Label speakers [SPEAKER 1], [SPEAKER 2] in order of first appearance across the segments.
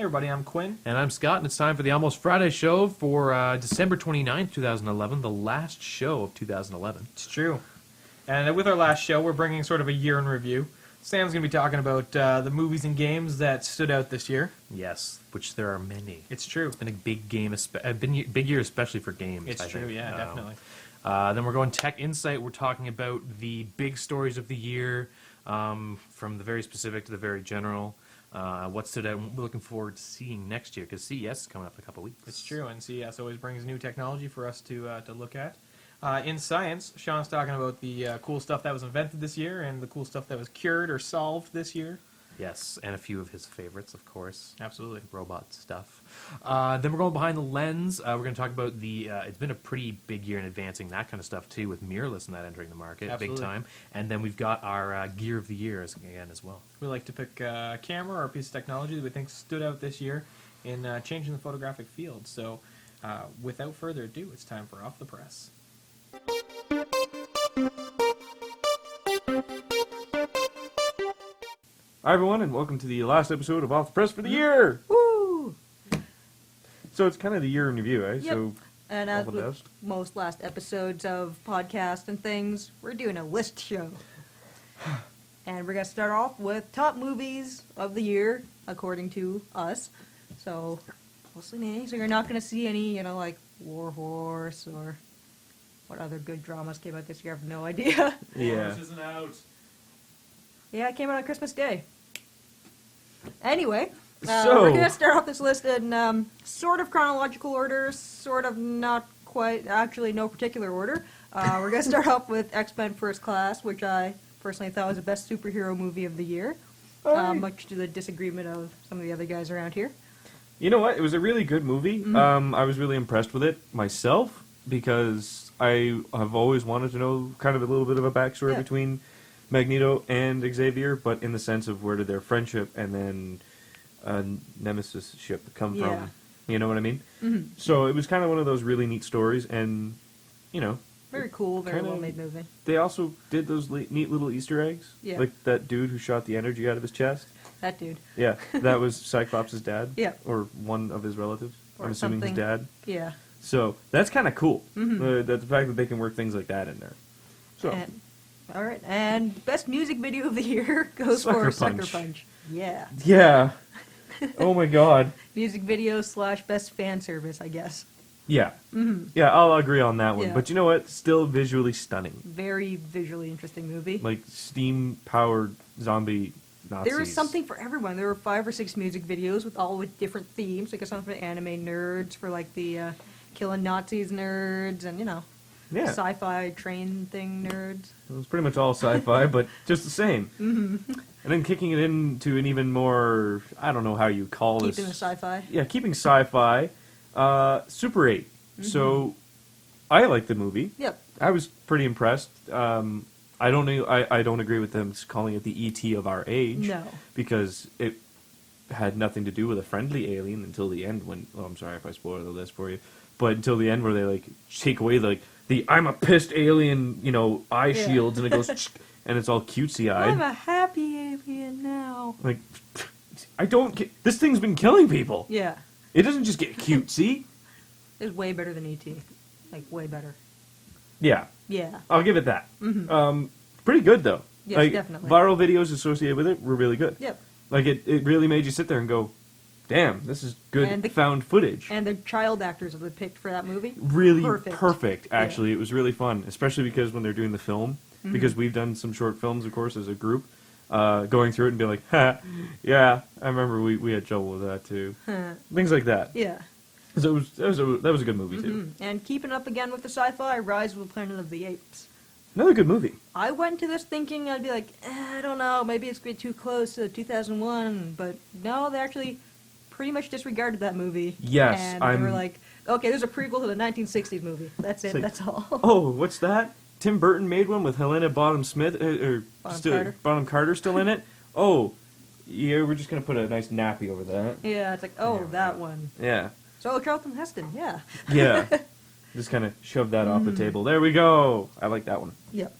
[SPEAKER 1] everybody, I'm Quinn.
[SPEAKER 2] And I'm Scott, and it's time for the Almost Friday show for December 29th, 2011, the last show of 2011.
[SPEAKER 1] It's true. And with our last show, we're bringing sort of a year in review. Sam's going to be talking about the movies and games that stood out this year.
[SPEAKER 2] Yes, which there are many.
[SPEAKER 1] It's true.
[SPEAKER 2] It's been a big big year especially for games.
[SPEAKER 1] It's true, yeah, definitely.
[SPEAKER 2] Then we're going Tech Insight. We're talking about the big stories of the year, from the very specific to the very general. What stood out and we're looking forward to seeing next year, because CES is coming up in a couple of weeks.
[SPEAKER 1] It's true, and CES always brings new technology for us to look at. In science, Sean's talking about the cool stuff that was invented this year and the cool stuff that was cured or solved this year.
[SPEAKER 2] Yes, and a few of his favorites, of course.
[SPEAKER 1] Absolutely.
[SPEAKER 2] Robot stuff. Then we're going behind the lens. We're going to talk about it's been a pretty big year in advancing that kind of stuff, too, with mirrorless and that entering the market.
[SPEAKER 1] Absolutely.
[SPEAKER 2] Big time. And then we've got our gear of the year again as well.
[SPEAKER 1] We like to pick a camera or a piece of technology that we think stood out this year in changing the photographic field. So without further ado, it's time for Off the Press.
[SPEAKER 3] Hi everyone, and welcome to the last episode of Off the Press for the year!
[SPEAKER 4] Woo!
[SPEAKER 3] So it's kind of the year in review, eh?
[SPEAKER 4] Yep.
[SPEAKER 3] So,
[SPEAKER 4] And
[SPEAKER 3] all
[SPEAKER 4] as
[SPEAKER 3] the
[SPEAKER 4] with
[SPEAKER 3] best.
[SPEAKER 4] most last episodes of podcasts and things, we're doing a list show. And we're going to start off with top movies of the year, according to us. So, mostly names. So you're not going to see any, like War Horse or what other good dramas came out this year. I have no idea.
[SPEAKER 3] Yeah.
[SPEAKER 2] isn't out.
[SPEAKER 4] Yeah, it came out on Christmas Day. Anyway,
[SPEAKER 3] So-
[SPEAKER 4] we're going to start off this list in sort of chronological order, sort of not quite, actually no particular order. We're going to start off with X-Men First Class, which I personally thought was the best superhero movie of the year, much to the disagreement of some of the other guys around here.
[SPEAKER 3] You know what? It was a really good movie.
[SPEAKER 4] Mm-hmm.
[SPEAKER 3] I was really impressed with it myself, because I have always wanted to know kind of a little bit of a backstory
[SPEAKER 4] Yeah.
[SPEAKER 3] between Magneto and Xavier, but in the sense of where did their friendship and then Nemesis ship come
[SPEAKER 4] Yeah.
[SPEAKER 3] from. You know what I mean?
[SPEAKER 4] Mhm.
[SPEAKER 3] So it was kind of one of those really neat stories, and,
[SPEAKER 4] Very cool, very
[SPEAKER 3] Kinda-
[SPEAKER 4] well-made movie.
[SPEAKER 3] they also did those neat little Easter eggs.
[SPEAKER 4] Yeah.
[SPEAKER 3] Like that dude who shot the energy out of his chest.
[SPEAKER 4] That dude.
[SPEAKER 3] Yeah, that was Cyclops' dad.
[SPEAKER 4] Yeah.
[SPEAKER 3] Or one of his relatives.
[SPEAKER 4] Or
[SPEAKER 3] I'm assuming
[SPEAKER 4] something.
[SPEAKER 3] his dad.
[SPEAKER 4] Yeah.
[SPEAKER 3] So that's kind of cool.
[SPEAKER 4] Mhm.
[SPEAKER 3] The fact that they can work things like that in there. So
[SPEAKER 4] And, all right, and best music video of the year goes
[SPEAKER 3] Sucker
[SPEAKER 4] for Sucker
[SPEAKER 3] Punch.
[SPEAKER 4] Punch. Yeah.
[SPEAKER 3] yeah. Oh my God.
[SPEAKER 4] Music video / best fan service, I guess.
[SPEAKER 3] Yeah.
[SPEAKER 4] Mhm.
[SPEAKER 3] Yeah, I'll agree on that one.
[SPEAKER 4] Yeah.
[SPEAKER 3] But you know what? Still visually stunning.
[SPEAKER 4] Very visually interesting movie.
[SPEAKER 3] Like steam-powered zombie Nazis.
[SPEAKER 4] There was something for everyone. There were 5 or 6 music videos with different themes. Like some for anime nerds, for like the killing Nazis nerds, and
[SPEAKER 3] Yeah.
[SPEAKER 4] sci-fi train thing nerds.
[SPEAKER 3] It was pretty much all sci-fi, but just the same.
[SPEAKER 4] Mm-hmm.
[SPEAKER 3] And then kicking it into an even more, I don't know how you call this.
[SPEAKER 4] Keeping the sci-fi.
[SPEAKER 3] Yeah, keeping sci-fi. Super 8. So, I liked the movie.
[SPEAKER 4] Yep.
[SPEAKER 3] I was pretty impressed. I don't agree with them calling it the ET of our age.
[SPEAKER 4] No.
[SPEAKER 3] Because it had nothing to do with a friendly alien until the end when... Oh, I'm sorry if I spoiled the list for you. But until the end where they, take away, the I'm a pissed alien, eye
[SPEAKER 4] Yeah.
[SPEAKER 3] shields, and it goes... and it's all cutesy-eyed.
[SPEAKER 4] I'm a happy alien now.
[SPEAKER 3] Like, I don't get... This thing's been killing people.
[SPEAKER 4] Yeah.
[SPEAKER 3] It doesn't just get cutesy.
[SPEAKER 4] It's way better than E.T. Like, way better.
[SPEAKER 3] Yeah,
[SPEAKER 4] Yeah.
[SPEAKER 3] I'll give it that.
[SPEAKER 4] Mhm.
[SPEAKER 3] Pretty good, though.
[SPEAKER 4] Yes, definitely.
[SPEAKER 3] Viral videos associated with it were really good.
[SPEAKER 4] Yep.
[SPEAKER 3] Like, it really made you sit there and go, damn, this is good
[SPEAKER 4] And the-
[SPEAKER 3] found footage.
[SPEAKER 4] And the child actors that they picked for that movie,
[SPEAKER 3] Really
[SPEAKER 4] perfect.
[SPEAKER 3] perfect,
[SPEAKER 4] Yeah.
[SPEAKER 3] actually. It was really fun, especially because when they're doing the film,
[SPEAKER 4] Mm-hmm.
[SPEAKER 3] because we've done some short films, of course, as a group, going through it and be like, ha, yeah, I remember we had trouble with that, too. Things like that.
[SPEAKER 4] Yeah.
[SPEAKER 3] So that was a good movie, too.
[SPEAKER 4] And keeping up again with the sci-fi, Rise of the Planet of the Apes.
[SPEAKER 3] Another good movie.
[SPEAKER 4] I went to this thinking I'd be like, I don't know, maybe it's going to be too close to 2001, but no, they actually pretty much disregarded that movie.
[SPEAKER 3] Yes,
[SPEAKER 4] and they were like, okay, there's a prequel to the 1960s movie. That's it.
[SPEAKER 3] like-
[SPEAKER 4] That's all.
[SPEAKER 3] Oh, what's that? Tim Burton made one with Helena Bonham Smith,
[SPEAKER 4] Carter.
[SPEAKER 3] Bonham Carter still in it. Oh, yeah, we're just gonna put a nice nappy over that.
[SPEAKER 4] Yeah, it's like, oh, that one.
[SPEAKER 3] Yeah,
[SPEAKER 4] So Charlton Heston, yeah.
[SPEAKER 3] yeah. Just kind of shove that off the table. There we go. I like that one.
[SPEAKER 4] Yep.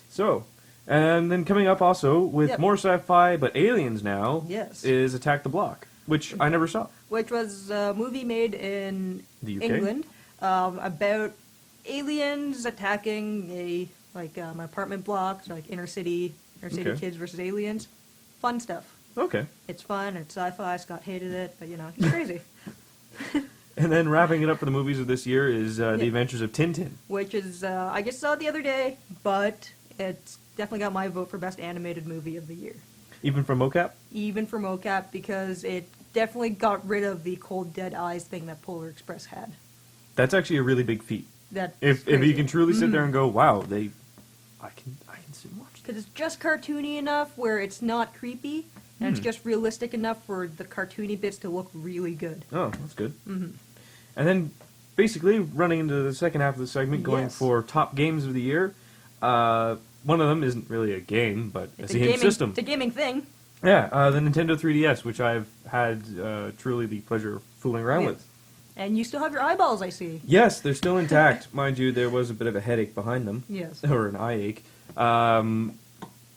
[SPEAKER 3] So, and then coming up also with
[SPEAKER 4] Yep.
[SPEAKER 3] more sci-fi but aliens now.
[SPEAKER 4] Yes.
[SPEAKER 3] Is Attack the Block. which I never saw.
[SPEAKER 4] which was a movie made in
[SPEAKER 3] The UK?
[SPEAKER 4] England about aliens attacking a an apartment block, so like inner city
[SPEAKER 3] Okay.
[SPEAKER 4] kids versus aliens. Fun stuff.
[SPEAKER 3] Okay.
[SPEAKER 4] It's fun. It's sci-fi. Scott hated it, but it's crazy.
[SPEAKER 3] And then wrapping it up for the movies of this year is The
[SPEAKER 4] Yeah.
[SPEAKER 3] Adventures of Tintin.
[SPEAKER 4] Which is I just saw it the other day, but it's definitely got my vote for best animated movie of the year.
[SPEAKER 3] Even from mocap?
[SPEAKER 4] Even for mocap, because it definitely got rid of the cold dead eyes thing that Polar Express had.
[SPEAKER 3] That's actually a really big feat.
[SPEAKER 4] That
[SPEAKER 3] If you can truly sit there and go, wow, I can sit and watch that.
[SPEAKER 4] because it's just cartoony enough where it's not creepy, and it's just realistic enough for the cartoony bits to look really good.
[SPEAKER 3] Oh, that's good. Mm-hmm. And then, basically, running into the second half of the segment, going
[SPEAKER 4] Yes.
[SPEAKER 3] for top games of the year. One of them isn't really a game, but
[SPEAKER 4] It's
[SPEAKER 3] a game system.
[SPEAKER 4] It's a gaming thing.
[SPEAKER 3] Yeah, the Nintendo 3DS, which I've had truly the pleasure of fooling around
[SPEAKER 4] Yeah.
[SPEAKER 3] with.
[SPEAKER 4] And you still have your eyeballs, I see.
[SPEAKER 3] Yes, they're still intact. Mind you, there was a bit of a headache behind them.
[SPEAKER 4] Yes.
[SPEAKER 3] Or an eye ache.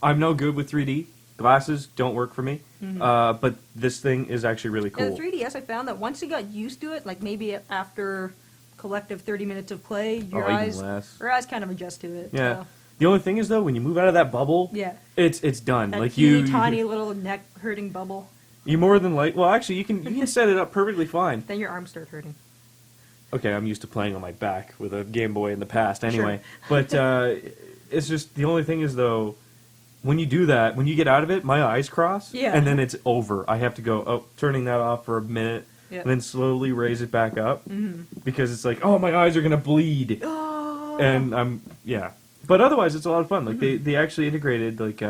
[SPEAKER 3] I'm no good with 3D. Glasses don't work for me. But this thing is actually really
[SPEAKER 4] Yeah,
[SPEAKER 3] cool.
[SPEAKER 4] the 3DS, I found that once you got used to it, like maybe after collective 30 minutes of play, your
[SPEAKER 3] even
[SPEAKER 4] eyes
[SPEAKER 3] less.
[SPEAKER 4] kind of adjust to it.
[SPEAKER 3] Yeah.
[SPEAKER 4] So,
[SPEAKER 3] The only thing is, though, when you move out of that bubble,
[SPEAKER 4] yeah.
[SPEAKER 3] it's done.
[SPEAKER 4] That
[SPEAKER 3] Like
[SPEAKER 4] teeny tiny little neck hurting bubble.
[SPEAKER 3] you more than like. Well, actually, you can set it up perfectly fine.
[SPEAKER 4] Then your arms start hurting.
[SPEAKER 3] Okay, I'm used to playing on my back with a Game Boy in the past, anyway. But it's just the only thing is though, when you do that, when you get out of it, my eyes cross,
[SPEAKER 4] Yeah.
[SPEAKER 3] and then it's over. I have to go turning that off for a minute,
[SPEAKER 4] Yeah.
[SPEAKER 3] and then slowly raise it back up because it's like, oh, my eyes are gonna bleed,
[SPEAKER 4] Oh.
[SPEAKER 3] and yeah. But otherwise, it's a lot of fun. Like
[SPEAKER 4] Mm-hmm.
[SPEAKER 3] they actually integrated like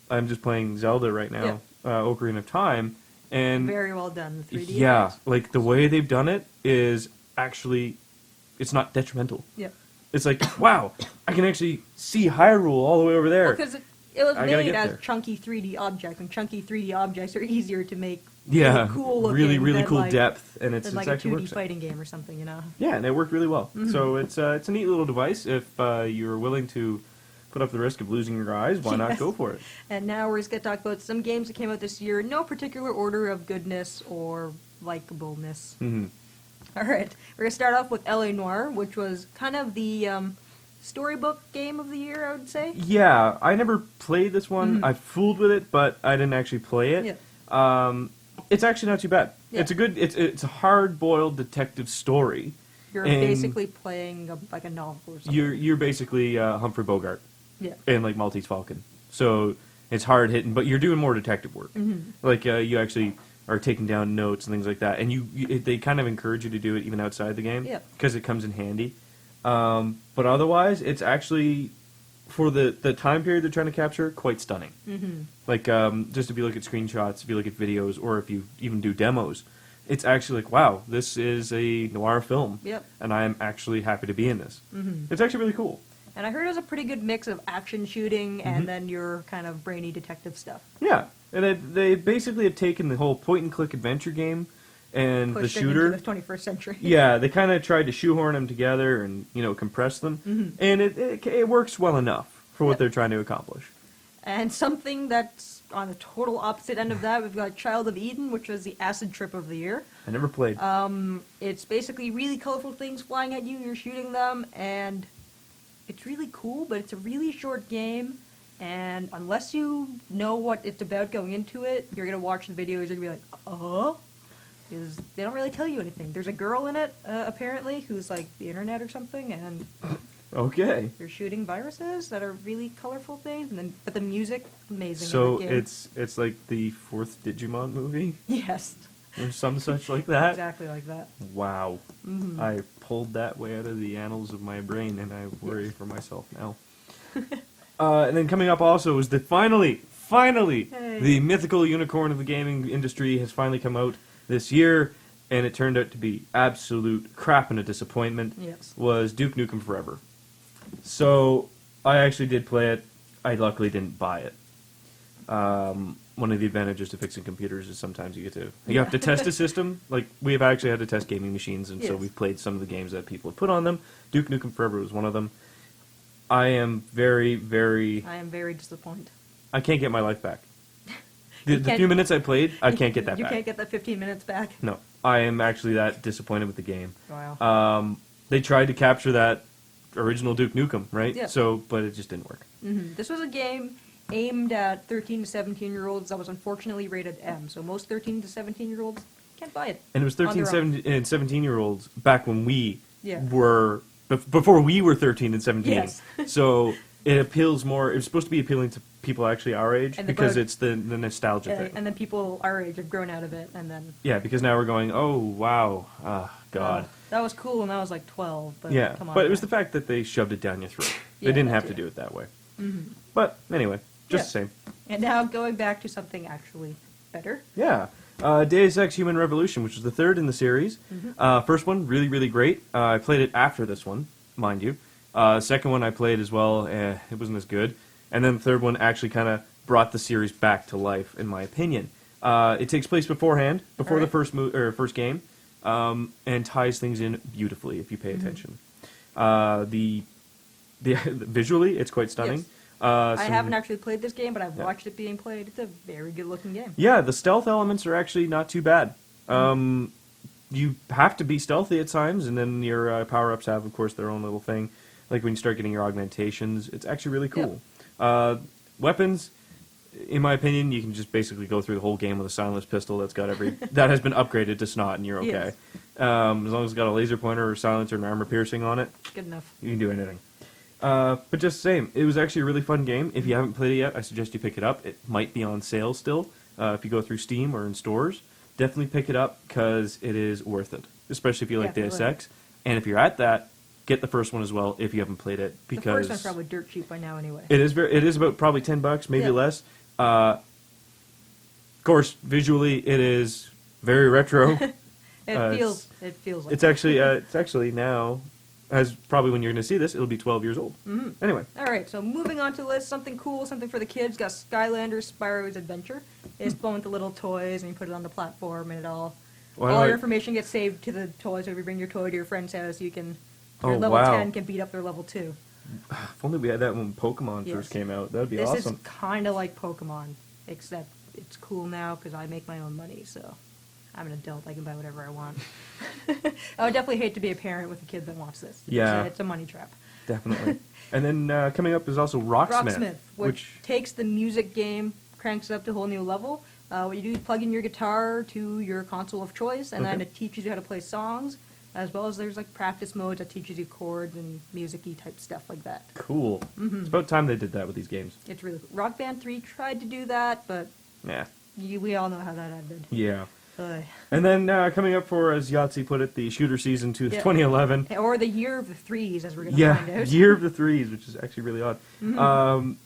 [SPEAKER 3] I'm just playing Zelda right now, Ocarina of Time, and
[SPEAKER 4] Very well done. The 3D.
[SPEAKER 3] yeah,
[SPEAKER 4] effects.
[SPEAKER 3] like the way they've done it is actually, it's not detrimental.
[SPEAKER 4] Yeah.
[SPEAKER 3] It's like, wow, I can actually see Hyrule all the way over there.
[SPEAKER 4] Because it was
[SPEAKER 3] I gotta
[SPEAKER 4] made
[SPEAKER 3] get
[SPEAKER 4] as
[SPEAKER 3] there.
[SPEAKER 4] chunky 3D objects, and chunky 3D objects are easier to make
[SPEAKER 3] Yeah,
[SPEAKER 4] really cool looking
[SPEAKER 3] really
[SPEAKER 4] than
[SPEAKER 3] cool
[SPEAKER 4] like,
[SPEAKER 3] depth, and
[SPEAKER 4] than
[SPEAKER 3] it's
[SPEAKER 4] like a
[SPEAKER 3] actually
[SPEAKER 4] 2D
[SPEAKER 3] works.
[SPEAKER 4] fighting game or something, you know.
[SPEAKER 3] Yeah, and it worked really well.
[SPEAKER 4] Mm-hmm.
[SPEAKER 3] So it's a neat little device. If you're willing to put up the risk of losing your eyes, why not
[SPEAKER 4] Yes.
[SPEAKER 3] go for it?
[SPEAKER 4] And now we're just going to talk about some games that came out this year, no particular order of goodness or likableness.
[SPEAKER 3] hmm
[SPEAKER 4] All right, we're going to start off with L.A. Noire, which was kind of the storybook game of the year, I would say.
[SPEAKER 3] Yeah, I never played this one. I fooled with it, but I didn't actually play it.
[SPEAKER 4] Yeah.
[SPEAKER 3] It's actually not too bad.
[SPEAKER 4] Yeah.
[SPEAKER 3] It's a good. It's a hard-boiled detective story.
[SPEAKER 4] You're
[SPEAKER 3] And
[SPEAKER 4] basically playing like a novel or something.
[SPEAKER 3] You're basically Humphrey Bogart
[SPEAKER 4] Yeah.
[SPEAKER 3] and like Maltese Falcon. So it's hard hitting, but you're doing more detective work.
[SPEAKER 4] Mm-hmm.
[SPEAKER 3] Like you actually are taking down notes and things like that, and they kind of encourage you to do it even outside the game.
[SPEAKER 4] Yeah.
[SPEAKER 3] Because it comes in handy. But otherwise, it's actually for the time period they're trying to capture, quite stunning.
[SPEAKER 4] Mm-hmm.
[SPEAKER 3] Like just if you look at screenshots, if you look at videos, or if you even do demos, it's actually like, wow, this is a noir film.
[SPEAKER 4] Yep.
[SPEAKER 3] And I am actually happy to be in this.
[SPEAKER 4] Mm-hmm.
[SPEAKER 3] It's actually really cool.
[SPEAKER 4] And I heard it was a pretty good mix of action shooting
[SPEAKER 3] Mm-hmm.
[SPEAKER 4] and then your kind of brainy detective stuff.
[SPEAKER 3] Yeah, and they basically have taken the whole point-and-click adventure game and
[SPEAKER 4] Pushed
[SPEAKER 3] the
[SPEAKER 4] it
[SPEAKER 3] shooter.
[SPEAKER 4] into the 21st century.
[SPEAKER 3] Yeah, they kind of tried to shoehorn them together and compress them, and it works well enough for what
[SPEAKER 4] Yep.
[SPEAKER 3] they're trying to accomplish.
[SPEAKER 4] And something that's on the total opposite end of that, we've got Child of Eden, which was the acid trip of the year.
[SPEAKER 3] I never played.
[SPEAKER 4] It's basically really colorful things flying at you, you're shooting them, and it's really cool, but it's a really short game, and unless you know what it's about going into it, you're going to watch the videos, you're going to be like, because they don't really tell you anything. There's a girl in it, apparently, who's like the internet or something, and
[SPEAKER 3] Okay,
[SPEAKER 4] you're shooting viruses that are really colorful things, but the music, amazing.
[SPEAKER 3] so
[SPEAKER 4] in the game.
[SPEAKER 3] it's like the fourth Digimon movie
[SPEAKER 4] Yes,
[SPEAKER 3] or some such like that.
[SPEAKER 4] exactly like that.
[SPEAKER 3] Wow,
[SPEAKER 4] Mhm.
[SPEAKER 3] I pulled that way out of the annals of my brain, and I worry for myself now. And then coming up also is the finally,
[SPEAKER 4] Hey.
[SPEAKER 3] the mythical unicorn of the gaming industry has finally come out this year, and it turned out to be absolute crap and a disappointment.
[SPEAKER 4] Yes.
[SPEAKER 3] Was Duke Nukem Forever. So I actually did play it. I luckily didn't buy it. One of the advantages to fixing computers is sometimes you have to test a system. Like we've actually had to test gaming machines, and so
[SPEAKER 4] Yes.
[SPEAKER 3] we've played some of the games that people have put on them. Duke Nukem Forever was one of them. I am very, very.
[SPEAKER 4] I am very disappointed.
[SPEAKER 3] I can't get my life back. The
[SPEAKER 4] can't-
[SPEAKER 3] few minutes I played, I can't get that
[SPEAKER 4] You
[SPEAKER 3] back.
[SPEAKER 4] can't get that 15 minutes back.
[SPEAKER 3] No, I am actually that disappointed with the game.
[SPEAKER 4] Wow.
[SPEAKER 3] They tried to capture that original Duke Nukem, right?
[SPEAKER 4] Yeah.
[SPEAKER 3] So, but it just didn't work.
[SPEAKER 4] This was a game aimed at 13 to 17-year-olds that was unfortunately rated M. So most 13 to 17-year-olds can't buy it.
[SPEAKER 3] And it was
[SPEAKER 4] On
[SPEAKER 3] 13,
[SPEAKER 4] their own.
[SPEAKER 3] 17, and 17-year-olds back when we
[SPEAKER 4] Yeah.
[SPEAKER 3] were, before we were 13 and 17.
[SPEAKER 4] Yes.
[SPEAKER 3] So it appeals more, it's supposed to be appealing to people actually our age
[SPEAKER 4] And the
[SPEAKER 3] because
[SPEAKER 4] bug-
[SPEAKER 3] it's the nostalgia thing.
[SPEAKER 4] And then people our age have grown out of it, and then
[SPEAKER 3] Yeah, because now we're going, oh, wow, God.
[SPEAKER 4] that was cool when I was like 12. But
[SPEAKER 3] Yeah,
[SPEAKER 4] come on,
[SPEAKER 3] but it was the
[SPEAKER 4] man.
[SPEAKER 3] fact that they shoved it down your throat. They
[SPEAKER 4] Yeah,
[SPEAKER 3] didn't
[SPEAKER 4] that
[SPEAKER 3] have to
[SPEAKER 4] too.
[SPEAKER 3] do it that way. But anyway, just
[SPEAKER 4] Yeah.
[SPEAKER 3] the same.
[SPEAKER 4] And now going back to something actually better.
[SPEAKER 3] Yeah. Deus Ex Human Revolution, which was the third in the series. First one, really, really great. I played it after this one, mind you. Second one I played as well. It wasn't as good. And then the third one actually kind of brought the series back to life, in my opinion. It takes place beforehand, before the
[SPEAKER 4] Alright.
[SPEAKER 3] first game, and ties things in beautifully if you pay attention. The visually, it's quite stunning.
[SPEAKER 4] Yes. I
[SPEAKER 3] Some-
[SPEAKER 4] haven't actually played this game, but I've
[SPEAKER 3] Yeah.
[SPEAKER 4] watched it being played. It's a very good looking game.
[SPEAKER 3] Yeah, the stealth elements are actually not too bad. You have to be stealthy at times, and then your power-ups have, of course, their own little thing. Like when you start getting your augmentations, it's actually really cool. Weapons, in my opinion, you can just basically go through the whole game with a silenced pistol that's got that has been upgraded to snot, and you're okay.
[SPEAKER 4] Yes.
[SPEAKER 3] As long as it's got a laser pointer or silencer and armor piercing on it,
[SPEAKER 4] Good enough.
[SPEAKER 3] you can do anything. But just the same, it was actually a really fun game. If you haven't played it yet, I suggest you pick it up. It might be on sale still. If you go through Steam or in stores, definitely pick it up because it is worth it, especially if you like Deus
[SPEAKER 4] Definitely.
[SPEAKER 3] Ex. And if you're at that, get the first one as well if you haven't played it,
[SPEAKER 4] The
[SPEAKER 3] because
[SPEAKER 4] first one's probably dirt cheap by now anyway.
[SPEAKER 3] it is about probably $10, maybe
[SPEAKER 4] Yeah.
[SPEAKER 3] less. Of course, visually it is very retro.
[SPEAKER 4] It feels like
[SPEAKER 3] It's actually now, as probably when you're going to see this, it'll be 12 years old. Anyway.
[SPEAKER 4] All right, so moving on to the list, something cool, something for the kids. Got Skylanders Spyro's Adventure. It's fun with the little toys, and you put it on the platform, and all
[SPEAKER 3] Why
[SPEAKER 4] your
[SPEAKER 3] do I-
[SPEAKER 4] information gets saved to the toys. So if you bring your toy to your friend's house, you can.
[SPEAKER 3] Oh,
[SPEAKER 4] Your level
[SPEAKER 3] wow.
[SPEAKER 4] 10 can beat up their level 2.
[SPEAKER 3] If only we had that when Pokemon
[SPEAKER 4] Yes.
[SPEAKER 3] first came out. That'd be
[SPEAKER 4] This
[SPEAKER 3] awesome.
[SPEAKER 4] is kind of like Pokemon, except it's cool now because I make my own money. So I'm an adult; I can buy whatever I want. I would definitely hate to be a parent with a kid that wants this.
[SPEAKER 3] Yeah.
[SPEAKER 4] It's a money trap.
[SPEAKER 3] Definitely. And then coming up is also Rocksmith,
[SPEAKER 4] Rocksmith, which takes the music game, cranks it up to a whole new level. What you do is plug in your guitar to your console of choice, and then
[SPEAKER 3] Okay.
[SPEAKER 4] it teaches you how to play songs, as well as there's like practice modes that teaches you chords and music-y type stuff like that.
[SPEAKER 3] cool. It's about time they did that with these games.
[SPEAKER 4] It's really cool. Rock Band 3 tried to do that, but
[SPEAKER 3] Yeah.
[SPEAKER 4] we all know how that ended.
[SPEAKER 3] Yeah.
[SPEAKER 4] Ugh.
[SPEAKER 3] And then coming up for, as Yahtzee put it, the shooter season to
[SPEAKER 4] Yeah.
[SPEAKER 3] 2011.
[SPEAKER 4] Or the year of the threes, as we're going to
[SPEAKER 3] Yeah,
[SPEAKER 4] find out.
[SPEAKER 3] Year of the Threes, which is actually really odd.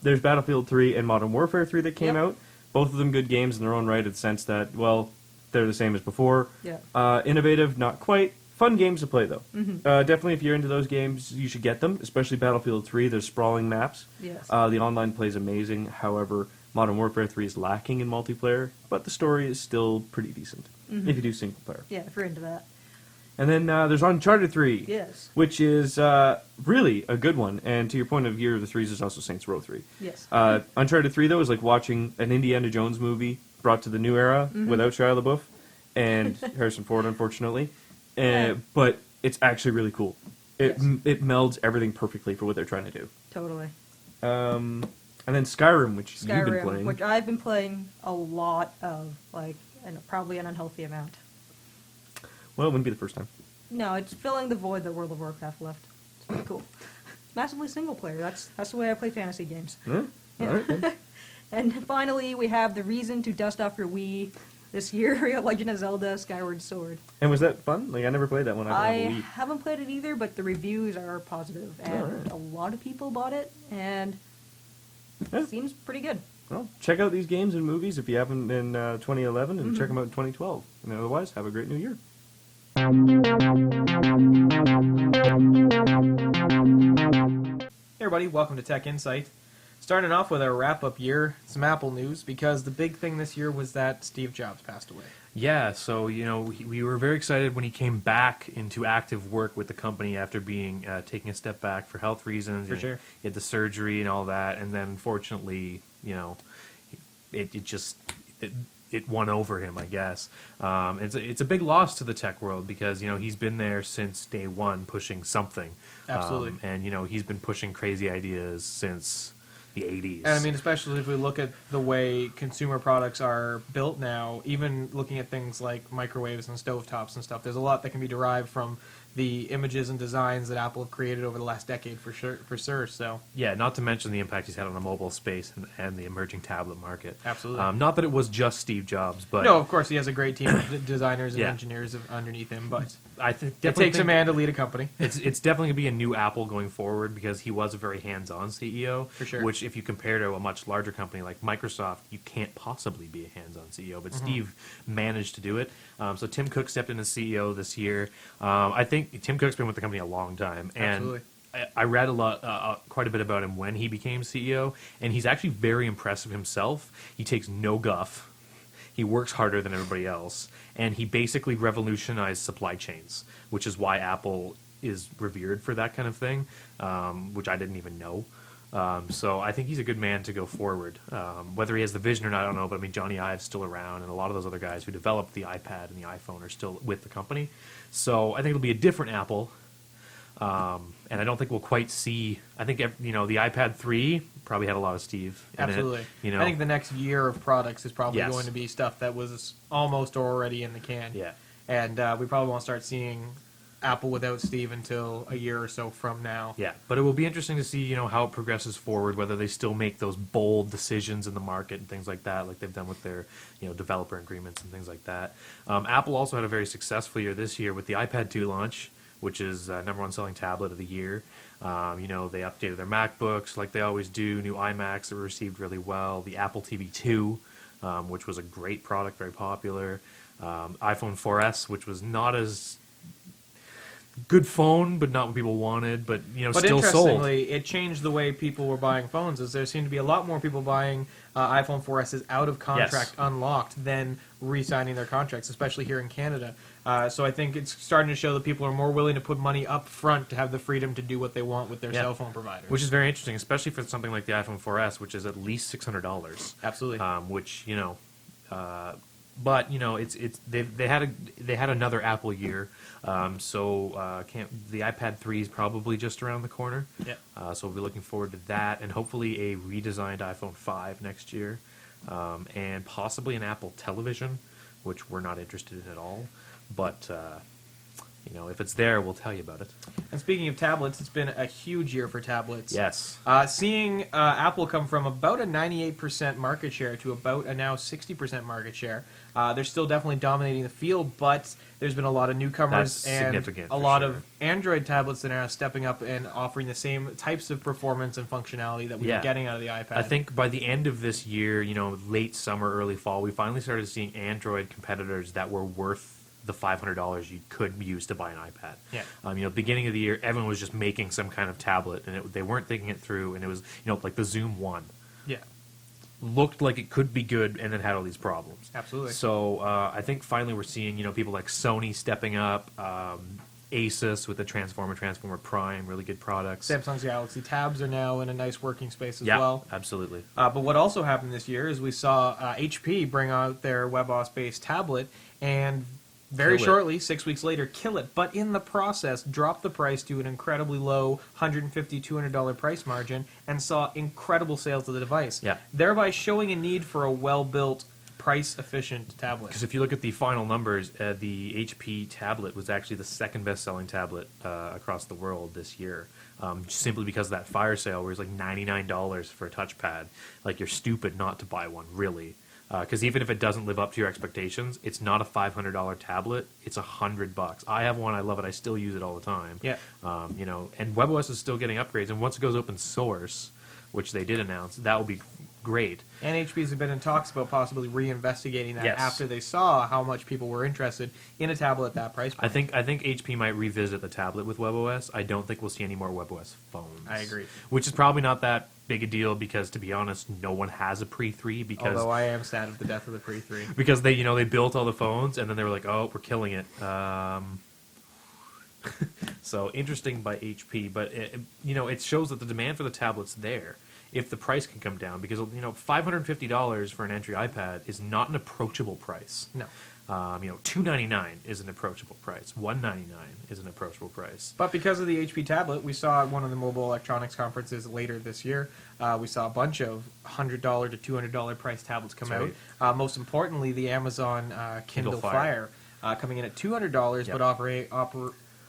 [SPEAKER 3] There's Battlefield 3 and Modern Warfare 3 that came
[SPEAKER 4] Yep.
[SPEAKER 3] out. Both of them good games in their own right, in the sense that, well, they're the same as before.
[SPEAKER 4] Yeah.
[SPEAKER 3] Innovative, not quite. Fun games to play, though. Definitely, if you're into those games, you should get them, especially Battlefield 3. There's sprawling maps.
[SPEAKER 4] Yes.
[SPEAKER 3] The online play is amazing. However, Modern Warfare 3 is lacking in multiplayer, but the story is still pretty decent if you do single player.
[SPEAKER 4] Yeah, if you're into that.
[SPEAKER 3] And then there's Uncharted 3,
[SPEAKER 4] Yes.
[SPEAKER 3] which is really a good one. And to your point of Year of the Threes, there's also Saints Row 3.
[SPEAKER 4] Yes.
[SPEAKER 3] Uncharted 3, though, is like watching an Indiana Jones movie brought to the new era without Shia LaBeouf and Harrison Ford, unfortunately.
[SPEAKER 4] Yeah.
[SPEAKER 3] But it's actually really cool. It
[SPEAKER 4] Yes.
[SPEAKER 3] it melds everything perfectly for what they're trying to do.
[SPEAKER 4] Totally.
[SPEAKER 3] And then Skyrim, which you've been
[SPEAKER 4] Skyrim,
[SPEAKER 3] playing.
[SPEAKER 4] which I've been playing a lot of, and probably an unhealthy amount.
[SPEAKER 3] Well, it wouldn't be the first time.
[SPEAKER 4] No, it's filling the void that World of Warcraft left. It's pretty cool. Massively single player. That's the way I play fantasy games.
[SPEAKER 3] Huh?
[SPEAKER 4] Yeah.
[SPEAKER 3] All right, then.
[SPEAKER 4] And finally, we have the reason to dust off your Wii this year: Legend of Zelda: Skyward Sword.
[SPEAKER 3] And was that fun? Like, I never played that one.
[SPEAKER 4] I
[SPEAKER 3] don't have a Wii.
[SPEAKER 4] haven't played it either, but the reviews are positive, and
[SPEAKER 3] Alright.
[SPEAKER 4] a lot of people bought it, and
[SPEAKER 3] Yeah.
[SPEAKER 4] it seems pretty good.
[SPEAKER 3] Well, check out these games and movies if you haven't in 2011, and check them out in 2012. And otherwise, have a great new year.
[SPEAKER 1] Hey everybody, welcome to Tech Insight. Starting off with our wrap-up year, some Apple news, because the big thing this year was that Steve Jobs passed away.
[SPEAKER 2] Yeah, so we were very excited when he came back into active work with the company after being taking a step back for health reasons.
[SPEAKER 1] For sure.
[SPEAKER 2] He had the surgery and all that, and then unfortunately, it just it won over him, I guess. It's a big loss to the tech world because he's been there since day one pushing something.
[SPEAKER 1] Absolutely.
[SPEAKER 2] And he's been pushing crazy ideas since the 80s.
[SPEAKER 1] And I mean, especially if we look at the way consumer products are built now, even looking at things like microwaves and stovetops and stuff, there's a lot that can be derived from the images and designs that Apple have created over the last decade for sure. So
[SPEAKER 2] yeah, not to mention the impact he's had on the mobile space and the emerging tablet market.
[SPEAKER 1] Absolutely.
[SPEAKER 2] Not that it was just Steve Jobs, but
[SPEAKER 1] no, of course he has a great team of designers and
[SPEAKER 2] Yeah.
[SPEAKER 1] engineers underneath him, but
[SPEAKER 2] I
[SPEAKER 1] it
[SPEAKER 2] definitely
[SPEAKER 1] takes a
[SPEAKER 2] think
[SPEAKER 1] man to lead a company.
[SPEAKER 2] it's definitely going to be a new Apple going forward because he was a very hands-on CEO.
[SPEAKER 1] For sure.
[SPEAKER 2] Which, if you compare to a much larger company like Microsoft, you can't possibly be a hands-on CEO. But Steve managed to do it. So Tim Cook stepped in as CEO this year. I think Tim Cook's been with the company a long time, and
[SPEAKER 1] Absolutely.
[SPEAKER 2] I read quite a bit about him when he became CEO, and he's actually very impressive himself. He takes no guff. He works harder than everybody else, and he basically revolutionized supply chains, which is why Apple is revered for that kind of thing, which I didn't even know. So I think he's a good man to go forward. Whether he has the vision or not, I don't know, but I mean, Johnny Ive's still around, and a lot of those other guys who developed the iPad and the iPhone are still with the company. So I think it'll be a different Apple. And I don't think we'll quite see. I think the iPad 3 probably had a lot of Steve. In
[SPEAKER 1] Absolutely.
[SPEAKER 2] It,
[SPEAKER 1] I think the next year of products is probably
[SPEAKER 2] Yes.
[SPEAKER 1] going to be stuff that was almost already in the can.
[SPEAKER 2] Yeah.
[SPEAKER 1] And we probably won't start seeing Apple without Steve until a year or so from now.
[SPEAKER 2] Yeah, but it will be interesting to see, how it progresses forward, whether they still make those bold decisions in the market and things like that, like they've done with their, developer agreements and things like that. Apple also had a very successful year this year with the iPad 2 launch, which is #1 selling tablet of the year. They updated their MacBooks like they always do. New iMacs that were received really well. The Apple TV 2, which was a great product, very popular. iPhone 4S, which was not as good phone, but not what people wanted, but
[SPEAKER 1] But
[SPEAKER 2] still sold.
[SPEAKER 1] interestingly, it changed the way people were buying phones. As there seemed to be a lot more people buying iPhone 4Ss out of contract,
[SPEAKER 2] Yes.
[SPEAKER 1] unlocked, than re-signing their contracts, especially here in Canada. So I think it's starting to show that people are more willing to put money up front to have the freedom to do what they want with their
[SPEAKER 2] Yeah.
[SPEAKER 1] cell phone providers.
[SPEAKER 2] Which is very interesting, especially for something like the iPhone 4S, which is at least $600.
[SPEAKER 1] Absolutely.
[SPEAKER 2] Which but they had another Apple year, the iPad 3 is probably just around the corner.
[SPEAKER 1] Yep.
[SPEAKER 2] So we'll be looking forward to that, and hopefully a redesigned iPhone 5 next year, and possibly an Apple television, which we're not interested in at all. But if it's there, we'll tell you about it.
[SPEAKER 1] And speaking of tablets, it's been a huge year for tablets.
[SPEAKER 2] Yes.
[SPEAKER 1] Seeing Apple come from about a 98% market share to about a now 60% market share, they're still definitely dominating the field, but there's been a lot of newcomers
[SPEAKER 2] That's
[SPEAKER 1] and
[SPEAKER 2] significant,
[SPEAKER 1] a
[SPEAKER 2] for
[SPEAKER 1] lot
[SPEAKER 2] sure.
[SPEAKER 1] of Android tablets that are now stepping up and offering the same types of performance and functionality that we were getting out of the iPad.
[SPEAKER 2] I think by the end of this year, late summer, early fall, we finally started seeing Android competitors that were worth the $500 you could use to buy an iPad.
[SPEAKER 1] Yeah.
[SPEAKER 2] Beginning of the year, everyone was just making some kind of tablet, and they weren't thinking it through, and it was, like the Zoom One.
[SPEAKER 1] Yeah,
[SPEAKER 2] Looked like it could be good, and then had all these problems.
[SPEAKER 1] absolutely.
[SPEAKER 2] So I think finally we're seeing, people like Sony stepping up, Asus with the Transformer Prime, really good products.
[SPEAKER 1] Samsung's Galaxy Tabs are now in a nice working space as
[SPEAKER 2] Yeah,
[SPEAKER 1] well.
[SPEAKER 2] absolutely.
[SPEAKER 1] But what also happened this year is we saw HP bring out their WebOS-based tablet and very
[SPEAKER 2] Kill it.
[SPEAKER 1] shortly, 6 weeks later, kill it. But in the process, drop the price to an incredibly low $150, $200 price margin and saw incredible sales of the device.
[SPEAKER 2] Yeah.
[SPEAKER 1] Thereby showing a need for a well-built, price-efficient tablet.
[SPEAKER 2] Because if you look at the final numbers, the HP tablet was actually the second best-selling tablet across the world this year, simply because of that fire sale where it was like $99 for a touchpad. Like, you're stupid not to buy one, really. Because even if it doesn't live up to your expectations, it's not a $500 tablet. It's $100. I have one. I love it. I still use it all the time.
[SPEAKER 1] Yeah.
[SPEAKER 2] And WebOS is still getting upgrades. And once it goes open source, which they did announce, that will be great.
[SPEAKER 1] And HP's have been in talks about possibly reinvestigating that
[SPEAKER 2] Yes.
[SPEAKER 1] after they saw how much people were interested in a tablet at that price point.
[SPEAKER 2] I think HP might revisit the tablet with WebOS. I don't think we'll see any more WebOS phones.
[SPEAKER 1] I agree.
[SPEAKER 2] Which is probably not that big a deal because, to be honest, no one has a pre-3 because
[SPEAKER 1] Although I am sad of the death of the Pre-3.
[SPEAKER 2] because they they built all the phones and then they were like, oh, we're killing it. So interesting by HP, but it shows that the demand for the tablet's there. if the price can come down, because $550 for an entry iPad is not an approachable price.
[SPEAKER 1] No.
[SPEAKER 2] $299 is an approachable price. $199 is an approachable price.
[SPEAKER 1] But because of the HP tablet, we saw at one of the mobile electronics conferences later this year, we saw a bunch of $100 to $200 price tablets come
[SPEAKER 2] That's
[SPEAKER 1] out. Most importantly, the Amazon Kindle Fire coming in at $200,
[SPEAKER 2] Yep.
[SPEAKER 1] but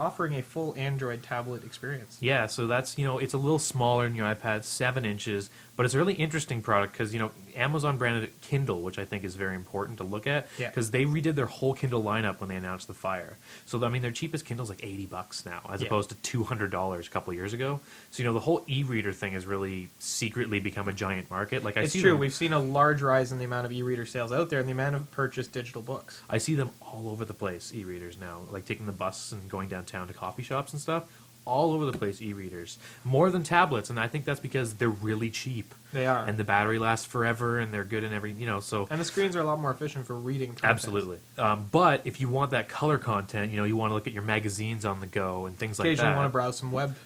[SPEAKER 1] offering a full Android tablet experience.
[SPEAKER 2] Yeah, so that's, it's a little smaller than your iPad, 7 inches, but it's a really interesting product because, Amazon branded it Kindle, which I think is very important to look at
[SPEAKER 1] Yeah.
[SPEAKER 2] because they redid their whole Kindle lineup when they announced the Fire. So, their cheapest Kindle's like $80 now as
[SPEAKER 1] Yeah.
[SPEAKER 2] opposed to $200 a couple of years ago. So, the whole e-reader thing has really secretly become a giant market. Like
[SPEAKER 1] It's
[SPEAKER 2] see
[SPEAKER 1] true.
[SPEAKER 2] them-
[SPEAKER 1] We've seen a large rise in the amount of e-reader sales out there and the amount of purchased digital books.
[SPEAKER 2] I see them all over the place, e-readers now, like taking the bus and going downtown to coffee shops and stuff. All over the place, e-readers. More than tablets, and I think that's because they're really cheap.
[SPEAKER 1] They are.
[SPEAKER 2] And the battery lasts forever, and they're good in every, so...
[SPEAKER 1] And the screens are a lot more efficient for reading content.
[SPEAKER 2] Absolutely. But if you want that color content, you want to look at your magazines on the go and things like that.
[SPEAKER 1] Occasionally want to browse some web.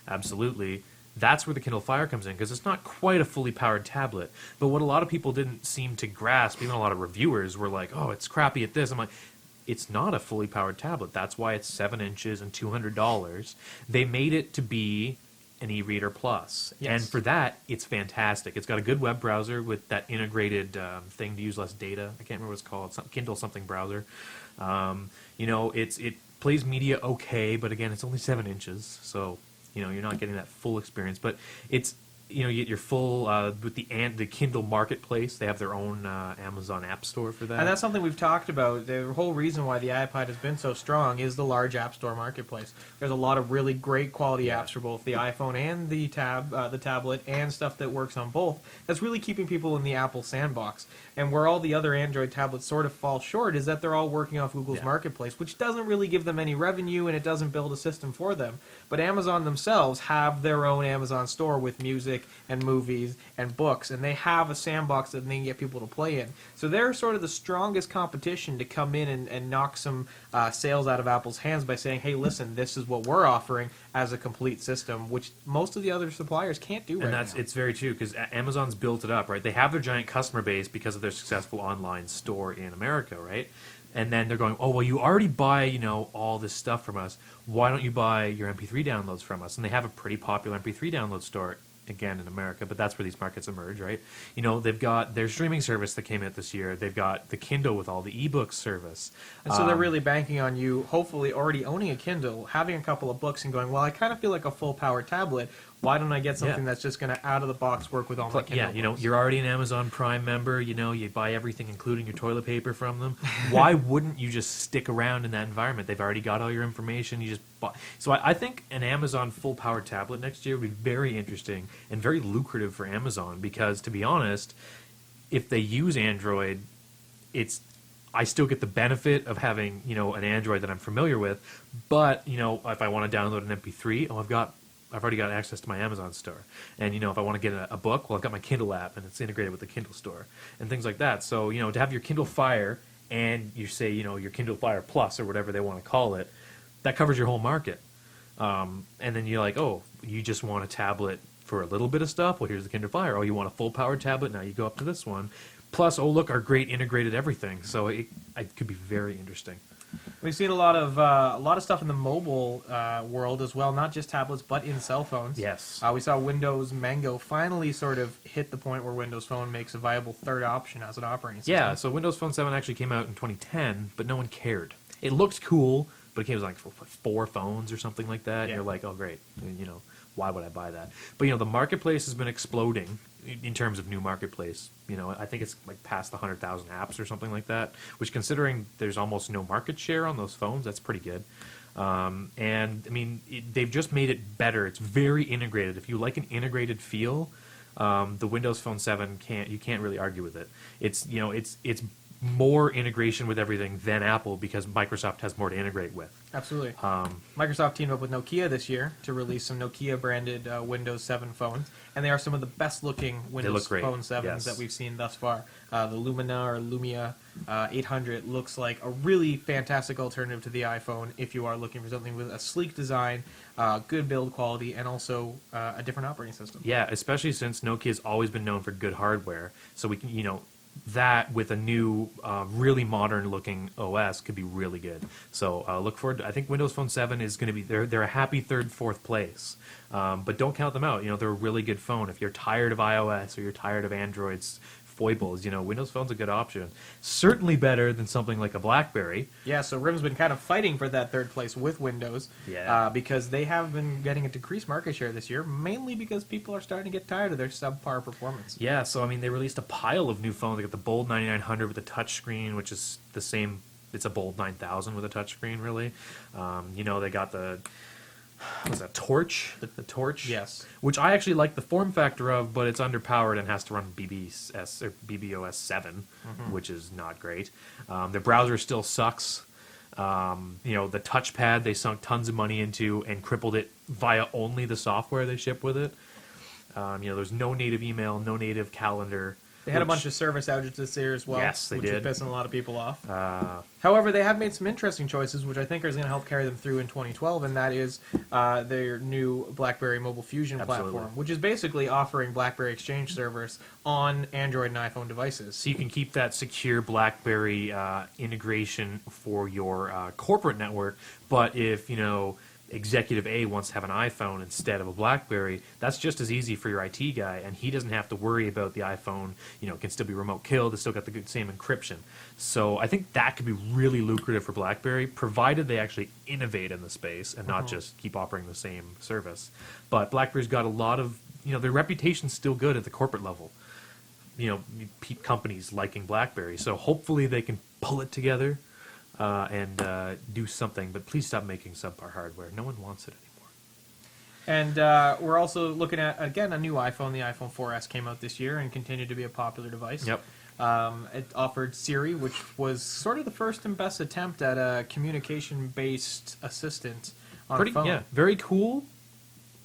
[SPEAKER 2] Absolutely. That's where the Kindle Fire comes in, because it's not quite a fully powered tablet. But what a lot of people didn't seem to grasp, even a lot of reviewers were like, oh, it's crappy at this. I'm like, it's not a fully powered tablet. That's why it's 7 inches and $200. They made it to be an e-reader plus.
[SPEAKER 1] Yes.
[SPEAKER 2] And for that, it's fantastic. It's got a good web browser with that integrated thing to use less data. I can't remember what it's called. Kindle something browser. It plays media okay, but again, it's only 7 inches. So, you're not getting that full experience. But it's... you get your full with the Kindle Marketplace. They have their own Amazon App Store for that.
[SPEAKER 1] And that's something we've talked about. The whole reason why the iPad has been so strong is the large App Store marketplace. There's a lot of really great quality apps for both the iPhone and the tablet, and stuff that works on both. That's really keeping people in the Apple sandbox. And where all the other Android tablets sort of fall short is that they're all working off Google's marketplace, which doesn't really give them any revenue, and it doesn't build a system for them. But Amazon themselves have their own Amazon store with music and movies and books, and they have a sandbox that they can get people to play in. So they're sort of the strongest competition to come in and knock some sales out of Apple's hands by saying, hey, listen, this is what we're offering as a complete system, which most of the other suppliers can't do right now.
[SPEAKER 2] It's very true, because Amazon's built it up, right? They have their giant customer base because of their successful online store in America, right? And then they're going, oh, well, you already buy, all this stuff from us. Why don't you buy your MP3 downloads from us? And they have a pretty popular MP3 download store, again, in America, but that's where these markets emerge, right? They've got their streaming service that came out this year. They've got the Kindle with all the ebooks service.
[SPEAKER 1] And so they're really banking on you, hopefully already owning a Kindle, having a couple of books, and going, well, I kind of feel like a full-powered tablet. Why don't I get something that's just going to, out of the box, work with all my Kindle books?
[SPEAKER 2] You're already an Amazon Prime member. You buy everything, including your toilet paper from them. Why wouldn't you just stick around in that environment? They've already got all your information. You just buy. So I think an Amazon full-powered tablet next year would be very interesting and very lucrative for Amazon, because, to be honest, if they use Android, I still get the benefit of having, an Android that I'm familiar with, but, if I want to download an MP3, I've already got access to my Amazon store. And, if I want to get a book, well, I've got my Kindle app, and it's integrated with the Kindle store, and things like that. So, to have your Kindle Fire and you say, your Kindle Fire Plus or whatever they want to call it, that covers your whole market. And then you're like, oh, you just want a tablet for a little bit of stuff? Well, here's the Kindle Fire. Oh, you want a full-powered tablet? Now you go up to this one. Plus, oh, look, our great integrated everything. So it could be very interesting.
[SPEAKER 1] We've seen a lot of stuff in the mobile world as well, not just tablets, but in cell phones.
[SPEAKER 2] Yes.
[SPEAKER 1] We saw Windows Mango finally sort of hit the point where Windows Phone makes a viable third option as an operating system.
[SPEAKER 2] Yeah, so Windows Phone 7 actually came out in 2010, but no one cared. It looked cool, but it came with like 4 phones or something like that. And you're like, oh, great. And, why would I buy that? But, the marketplace has been exploding in terms of new marketplace. I think it's like past the 100,000 apps or something like that, which, considering there's almost no market share on those phones, that's pretty good. And I mean, they've just made it better. It's very integrated. If you like an integrated feel, the Windows Phone 7 you can't really argue with it. It's more integration with everything than Apple because Microsoft has more to integrate with.
[SPEAKER 1] Absolutely. Microsoft teamed up with Nokia this year to release some Nokia-branded Windows 7 phones, and they are some of the best-looking Windows
[SPEAKER 2] look great,
[SPEAKER 1] Phone 7s
[SPEAKER 2] yes.
[SPEAKER 1] that we've seen thus far. The Lumina or Lumia 800 looks like a really fantastic alternative to the iPhone if you are looking for something with a sleek design, good build quality, and also a different operating system.
[SPEAKER 2] Yeah, especially since Nokia's always been known for good hardware, so we can, that with a new, really modern-looking OS could be really good. So look forward to. I think Windows Phone 7 is going to be they're a happy third, fourth place, but don't count them out. They're a really good phone. If you're tired of iOS or you're tired of Android's foibles, Windows Phone's a good option. Certainly better than something like a BlackBerry.
[SPEAKER 1] Yeah, so RIM's been kind of fighting for that third place with Windows,
[SPEAKER 2] Yeah.
[SPEAKER 1] because they have been getting a decreased market share this year, mainly because people are starting to get tired of their subpar performance.
[SPEAKER 2] Yeah, so they released a pile of new phones. They got the Bold 9900 with a touchscreen, which is the same. It's a Bold 9000 with a touchscreen, really. They got the what was that, Torch? The Torch?
[SPEAKER 1] Yes.
[SPEAKER 2] Which I actually like the form factor of, but it's underpowered and has to run BBS or BBOS 7, which is not great. The browser still sucks. The touchpad they sunk tons of money into and crippled it via only the software they ship with it. There's no native email, no native calendar.
[SPEAKER 1] They had a bunch of service outages this year as well,
[SPEAKER 2] Yes, they
[SPEAKER 1] which
[SPEAKER 2] did.
[SPEAKER 1] is pissing a lot of people off. However, they have made some interesting choices, which I think are going to help carry them through in 2012, and that is their new BlackBerry Mobile Fusion
[SPEAKER 2] Absolutely.
[SPEAKER 1] platform, which is basically offering BlackBerry Exchange servers on Android and iPhone devices.
[SPEAKER 2] So you can keep that secure BlackBerry integration for your corporate network, but if Executive A wants to have an iPhone instead of a BlackBerry, that's just as easy for your IT guy, and he doesn't have to worry about the iPhone. It can still be remote killed. It's still got the good same encryption. So I think that could be really lucrative for BlackBerry, provided they actually innovate in the space and not just keep offering the same service. But BlackBerry's got a lot of, their reputation's still good at the corporate level. Companies liking BlackBerry. So hopefully they can pull it together and do something. But please stop making subpar hardware. No one wants it anymore.
[SPEAKER 1] And we're also looking at, again, a new iPhone. The iPhone 4S came out this year and continued to be a popular device.
[SPEAKER 2] Yep.
[SPEAKER 1] It offered Siri, which was sort of the first and best attempt at a communication-based assistant on a phone.
[SPEAKER 2] Yeah, very cool.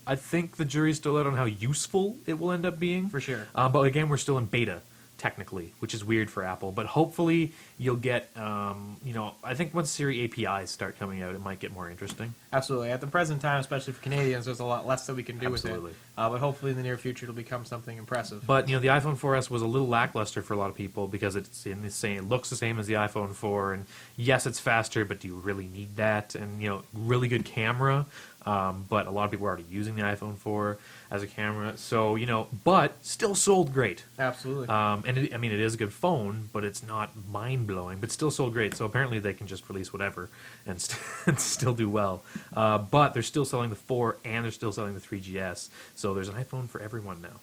[SPEAKER 2] I think the jury's still out on how useful it will end up being.
[SPEAKER 1] For sure.
[SPEAKER 2] But again, we're still in beta, technically, which is weird for Apple. But hopefully you'll get, I think once Siri APIs start coming out, it might get more interesting.
[SPEAKER 1] Absolutely. At the present time, especially for Canadians, there's a lot less that we can do
[SPEAKER 2] Absolutely.
[SPEAKER 1] with it. But hopefully in the near future, it'll become something impressive.
[SPEAKER 2] But the iPhone 4S was a little lackluster for a lot of people because it's in the same, it looks the same as the iPhone 4, and yes, it's faster, but do you really need that? And really good camera. But a lot of people are already using the iPhone 4 as a camera, so but still sold great.
[SPEAKER 1] Absolutely.
[SPEAKER 2] And it is a good phone, but it's not mind blowing. But still sold great. So apparently they can just release whatever and, and still do well. But they're still selling the 4 and they're still selling the 3GS. So there's an iPhone for everyone now.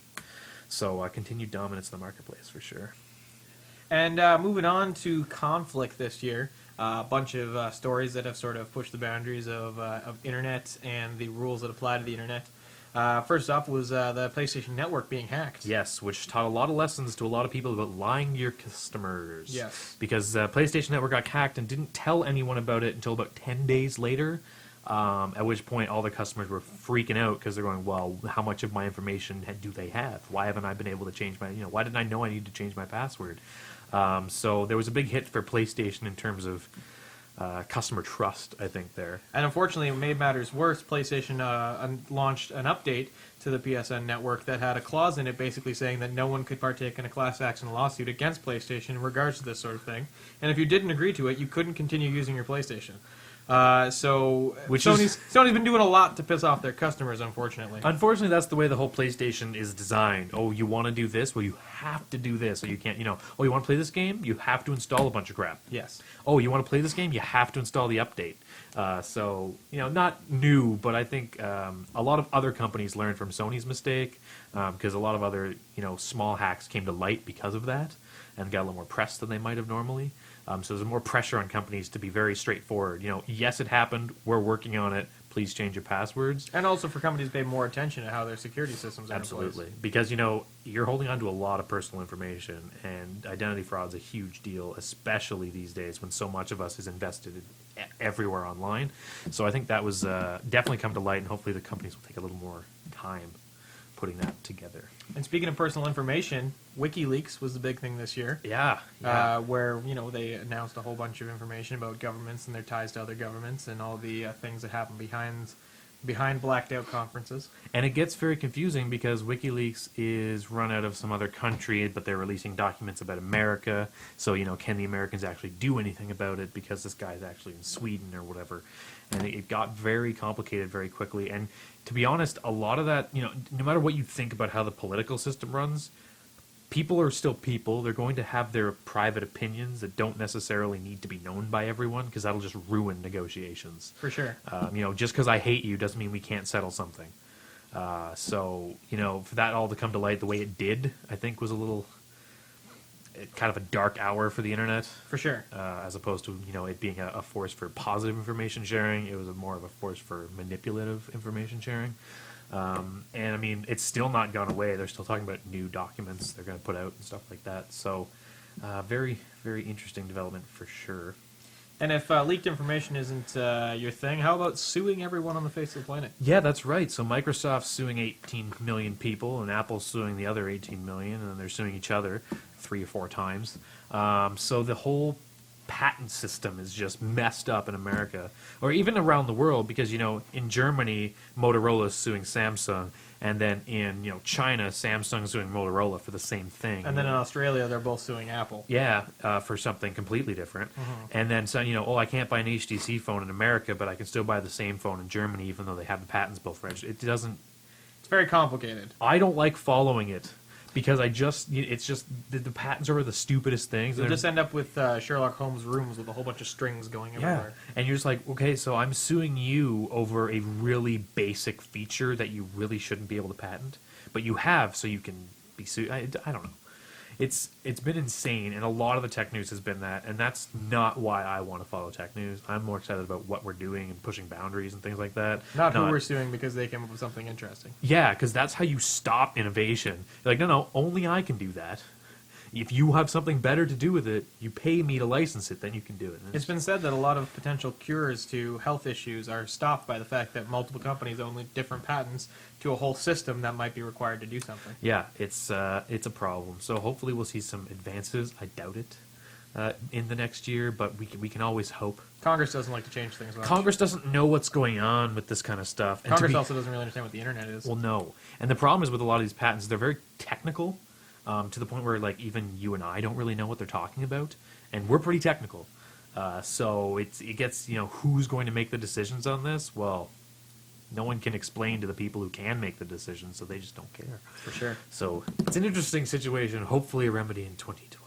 [SPEAKER 2] So continued dominance in the marketplace for sure.
[SPEAKER 1] And moving on to conflict this year, a bunch of stories that have sort of pushed the boundaries of internet and the rules that apply to the internet. First off was the PlayStation Network being hacked.
[SPEAKER 2] Yes, which taught a lot of lessons to a lot of people about lying to your customers.
[SPEAKER 1] Yes.
[SPEAKER 2] Because PlayStation Network got hacked and didn't tell anyone about it until about 10 days later, at which point all the customers were freaking out because they're going, well, how much of my information do they have? Why haven't I been able to change my, why didn't I know I needed to change my password? So there was a big hit for PlayStation in terms of customer trust, I think, there.
[SPEAKER 1] And unfortunately, it made matters worse. PlayStation launched an update to the PSN network that had a clause in it basically saying that no one could partake in a class action lawsuit against PlayStation in regards to this sort of thing. And if you didn't agree to it, you couldn't continue using your PlayStation.
[SPEAKER 2] Which is-
[SPEAKER 1] Sony's been doing a lot to piss off their customers, unfortunately.
[SPEAKER 2] Unfortunately, that's the way the whole PlayStation is designed. Oh, you want to do this? Well, you have to do this. Or you can't, oh, you want to play this game? You have to install a bunch of crap.
[SPEAKER 1] Yes.
[SPEAKER 2] Oh, you want to play this game? You have to install the update. So, not new, but I think a lot of other companies learned from Sony's mistake because a lot of other, small hacks came to light because of that and got a little more press than they might have normally. So there's more pressure on companies to be very straightforward. Yes, it happened. We're working on it, please change your passwords.
[SPEAKER 1] And also for companies to pay more attention to how their security systems are in
[SPEAKER 2] Absolutely,
[SPEAKER 1] place.
[SPEAKER 2] because you're holding on to a lot of personal information, and identity fraud is a huge deal, especially these days when so much of us is invested everywhere online. So I think that was definitely come to light, and hopefully the companies will take a little more time putting that together.
[SPEAKER 1] And speaking of personal information, WikiLeaks was the big thing this year.
[SPEAKER 2] Yeah,
[SPEAKER 1] Where they announced a whole bunch of information about governments and their ties to other governments and all the things that happen behind blacked out conferences.
[SPEAKER 2] and it gets very confusing because WikiLeaks is run out of some other country, but they're releasing documents about America. So can the Americans actually do anything about it because this guy's actually in Sweden or whatever? And it got very complicated very quickly. And to be honest, a lot of that, no matter what you think about how the political system runs, people are still people. They're going to have their private opinions that don't necessarily need to be known by everyone, because that'll just ruin negotiations.
[SPEAKER 1] For sure.
[SPEAKER 2] Just because I hate you doesn't mean we can't settle something. So for that all to come to light the way it did, I think was a little kind of a dark hour for the internet.
[SPEAKER 1] For sure.
[SPEAKER 2] As opposed to it being a force for positive information sharing, it was more of a force for manipulative information sharing. And I mean, it's still not gone away. They're still talking about new documents they're going to put out and stuff like that. So, very, very interesting development for sure.
[SPEAKER 1] And if leaked information isn't your thing, how about suing everyone on the face of the planet?
[SPEAKER 2] Yeah, that's right. So Microsoft's suing 18 million people, and Apple's suing the other 18 million, and then they're suing each other 3 or 4 times. So the whole patent system is just messed up in America, or even around the world, because in Germany Motorola is suing Samsung, and then in China Samsung's suing Motorola for the same thing.
[SPEAKER 1] And then in Australia, they're both suing Apple.
[SPEAKER 2] Yeah, for something completely different. And then so I can't buy an HTC phone in America, but I can still buy the same phone in Germany, even though they have the patents both registered. It doesn't.
[SPEAKER 1] It's very complicated.
[SPEAKER 2] I don't like following it. Because it's just the patents are the stupidest things.
[SPEAKER 1] You'll just end up with Sherlock Holmes rooms with a whole bunch of strings going everywhere.
[SPEAKER 2] And you're just like, okay, so I'm suing you over a really basic feature that you really shouldn't be able to patent, but you have, so you can be sued. I don't know. It's been insane, and a lot of the tech news has been that, and that's not why I want to follow tech news. I'm more excited about what we're doing and pushing boundaries and things like that.
[SPEAKER 1] Not who we're suing because they came up with something interesting.
[SPEAKER 2] Yeah, because that's how you stop innovation. You're like, no, only I can do that. If you have something better to do with it, you pay me to license it, then you can do it. And
[SPEAKER 1] It's been said that a lot of potential cures to health issues are stopped by the fact that multiple companies own different patents to a whole system that might be required to do something.
[SPEAKER 2] yeah, it's a problem. So hopefully we'll see some advances. I doubt it in the next year, but we can always hope.
[SPEAKER 1] Congress doesn't like to change things much.
[SPEAKER 2] Congress doesn't know what's going on with this kind of stuff. And to
[SPEAKER 1] Congress
[SPEAKER 2] be-
[SPEAKER 1] also doesn't really understand what the internet is.
[SPEAKER 2] Well, no. And the problem is with a lot of these patents, they're very technical, to the point where like even you and I don't really know what they're talking about, and we're pretty technical. So it gets who's going to make the decisions on this? Well, no one can explain to the people who can make the decisions, so they just don't care.
[SPEAKER 1] For sure.
[SPEAKER 2] So it's an interesting situation. Hopefully, a remedy in 2012.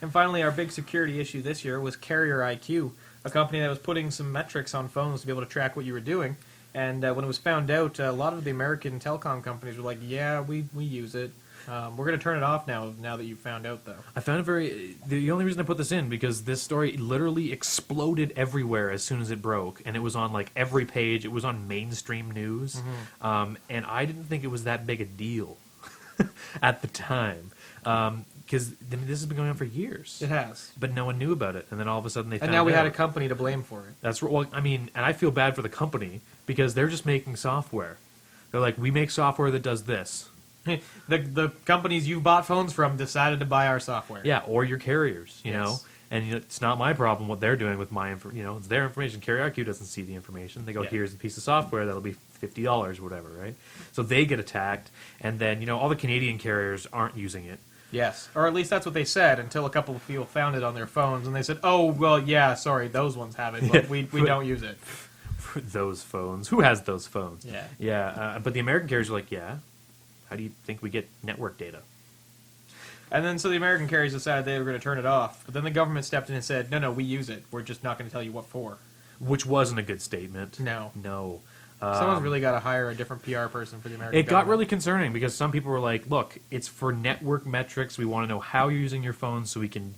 [SPEAKER 1] And finally, our big security issue this year was Carrier IQ, a company that was putting some metrics on phones to be able to track what you were doing. And when it was found out, a lot of the American telecom companies were like, yeah, we use it. We're going to turn it off now that you've found out, though.
[SPEAKER 2] I found it the only reason I put this in, because this story literally exploded everywhere as soon as it broke, and it was on like every page. It was on mainstream news, and I didn't think it was that big a deal at the time, because this has been going on for years.
[SPEAKER 1] It has.
[SPEAKER 2] But no one knew about it, and then all of a sudden they
[SPEAKER 1] And
[SPEAKER 2] found
[SPEAKER 1] now we had a
[SPEAKER 2] out.
[SPEAKER 1] company to blame for it.
[SPEAKER 2] That's well, I mean, and I feel bad for the company because they're just making software. They're like, we make software that does this.
[SPEAKER 1] The companies you bought phones from decided to buy our software.
[SPEAKER 2] Yeah, or your carriers, you
[SPEAKER 1] Yes.
[SPEAKER 2] know. And it's not my problem what they're doing with my it's their information. Carrier IQ doesn't see the information. They go,
[SPEAKER 1] Yeah.
[SPEAKER 2] here's a piece of software that'll be $50 or whatever, right? So they get attacked, and then all the Canadian carriers aren't using it.
[SPEAKER 1] Yes. Or at least that's what they said until a couple of people found it on their phones and they said, oh, well, yeah, sorry, those ones have it, but we don't use it.
[SPEAKER 2] For those phones, who has those phones?
[SPEAKER 1] Yeah.
[SPEAKER 2] Yeah, but the American carriers are like, yeah. How do you think we get network data?
[SPEAKER 1] And then so the American carriers decided they were going to turn it off. But then the government stepped in and said, no, we use it. We're just not going to tell you what for.
[SPEAKER 2] Which wasn't a good statement.
[SPEAKER 1] No.
[SPEAKER 2] No.
[SPEAKER 1] Someone's really got to hire a different PR person for the American
[SPEAKER 2] It got
[SPEAKER 1] government.
[SPEAKER 2] really concerning because some people were like, look, it's for network metrics. We want to know how you're using your phone so we can,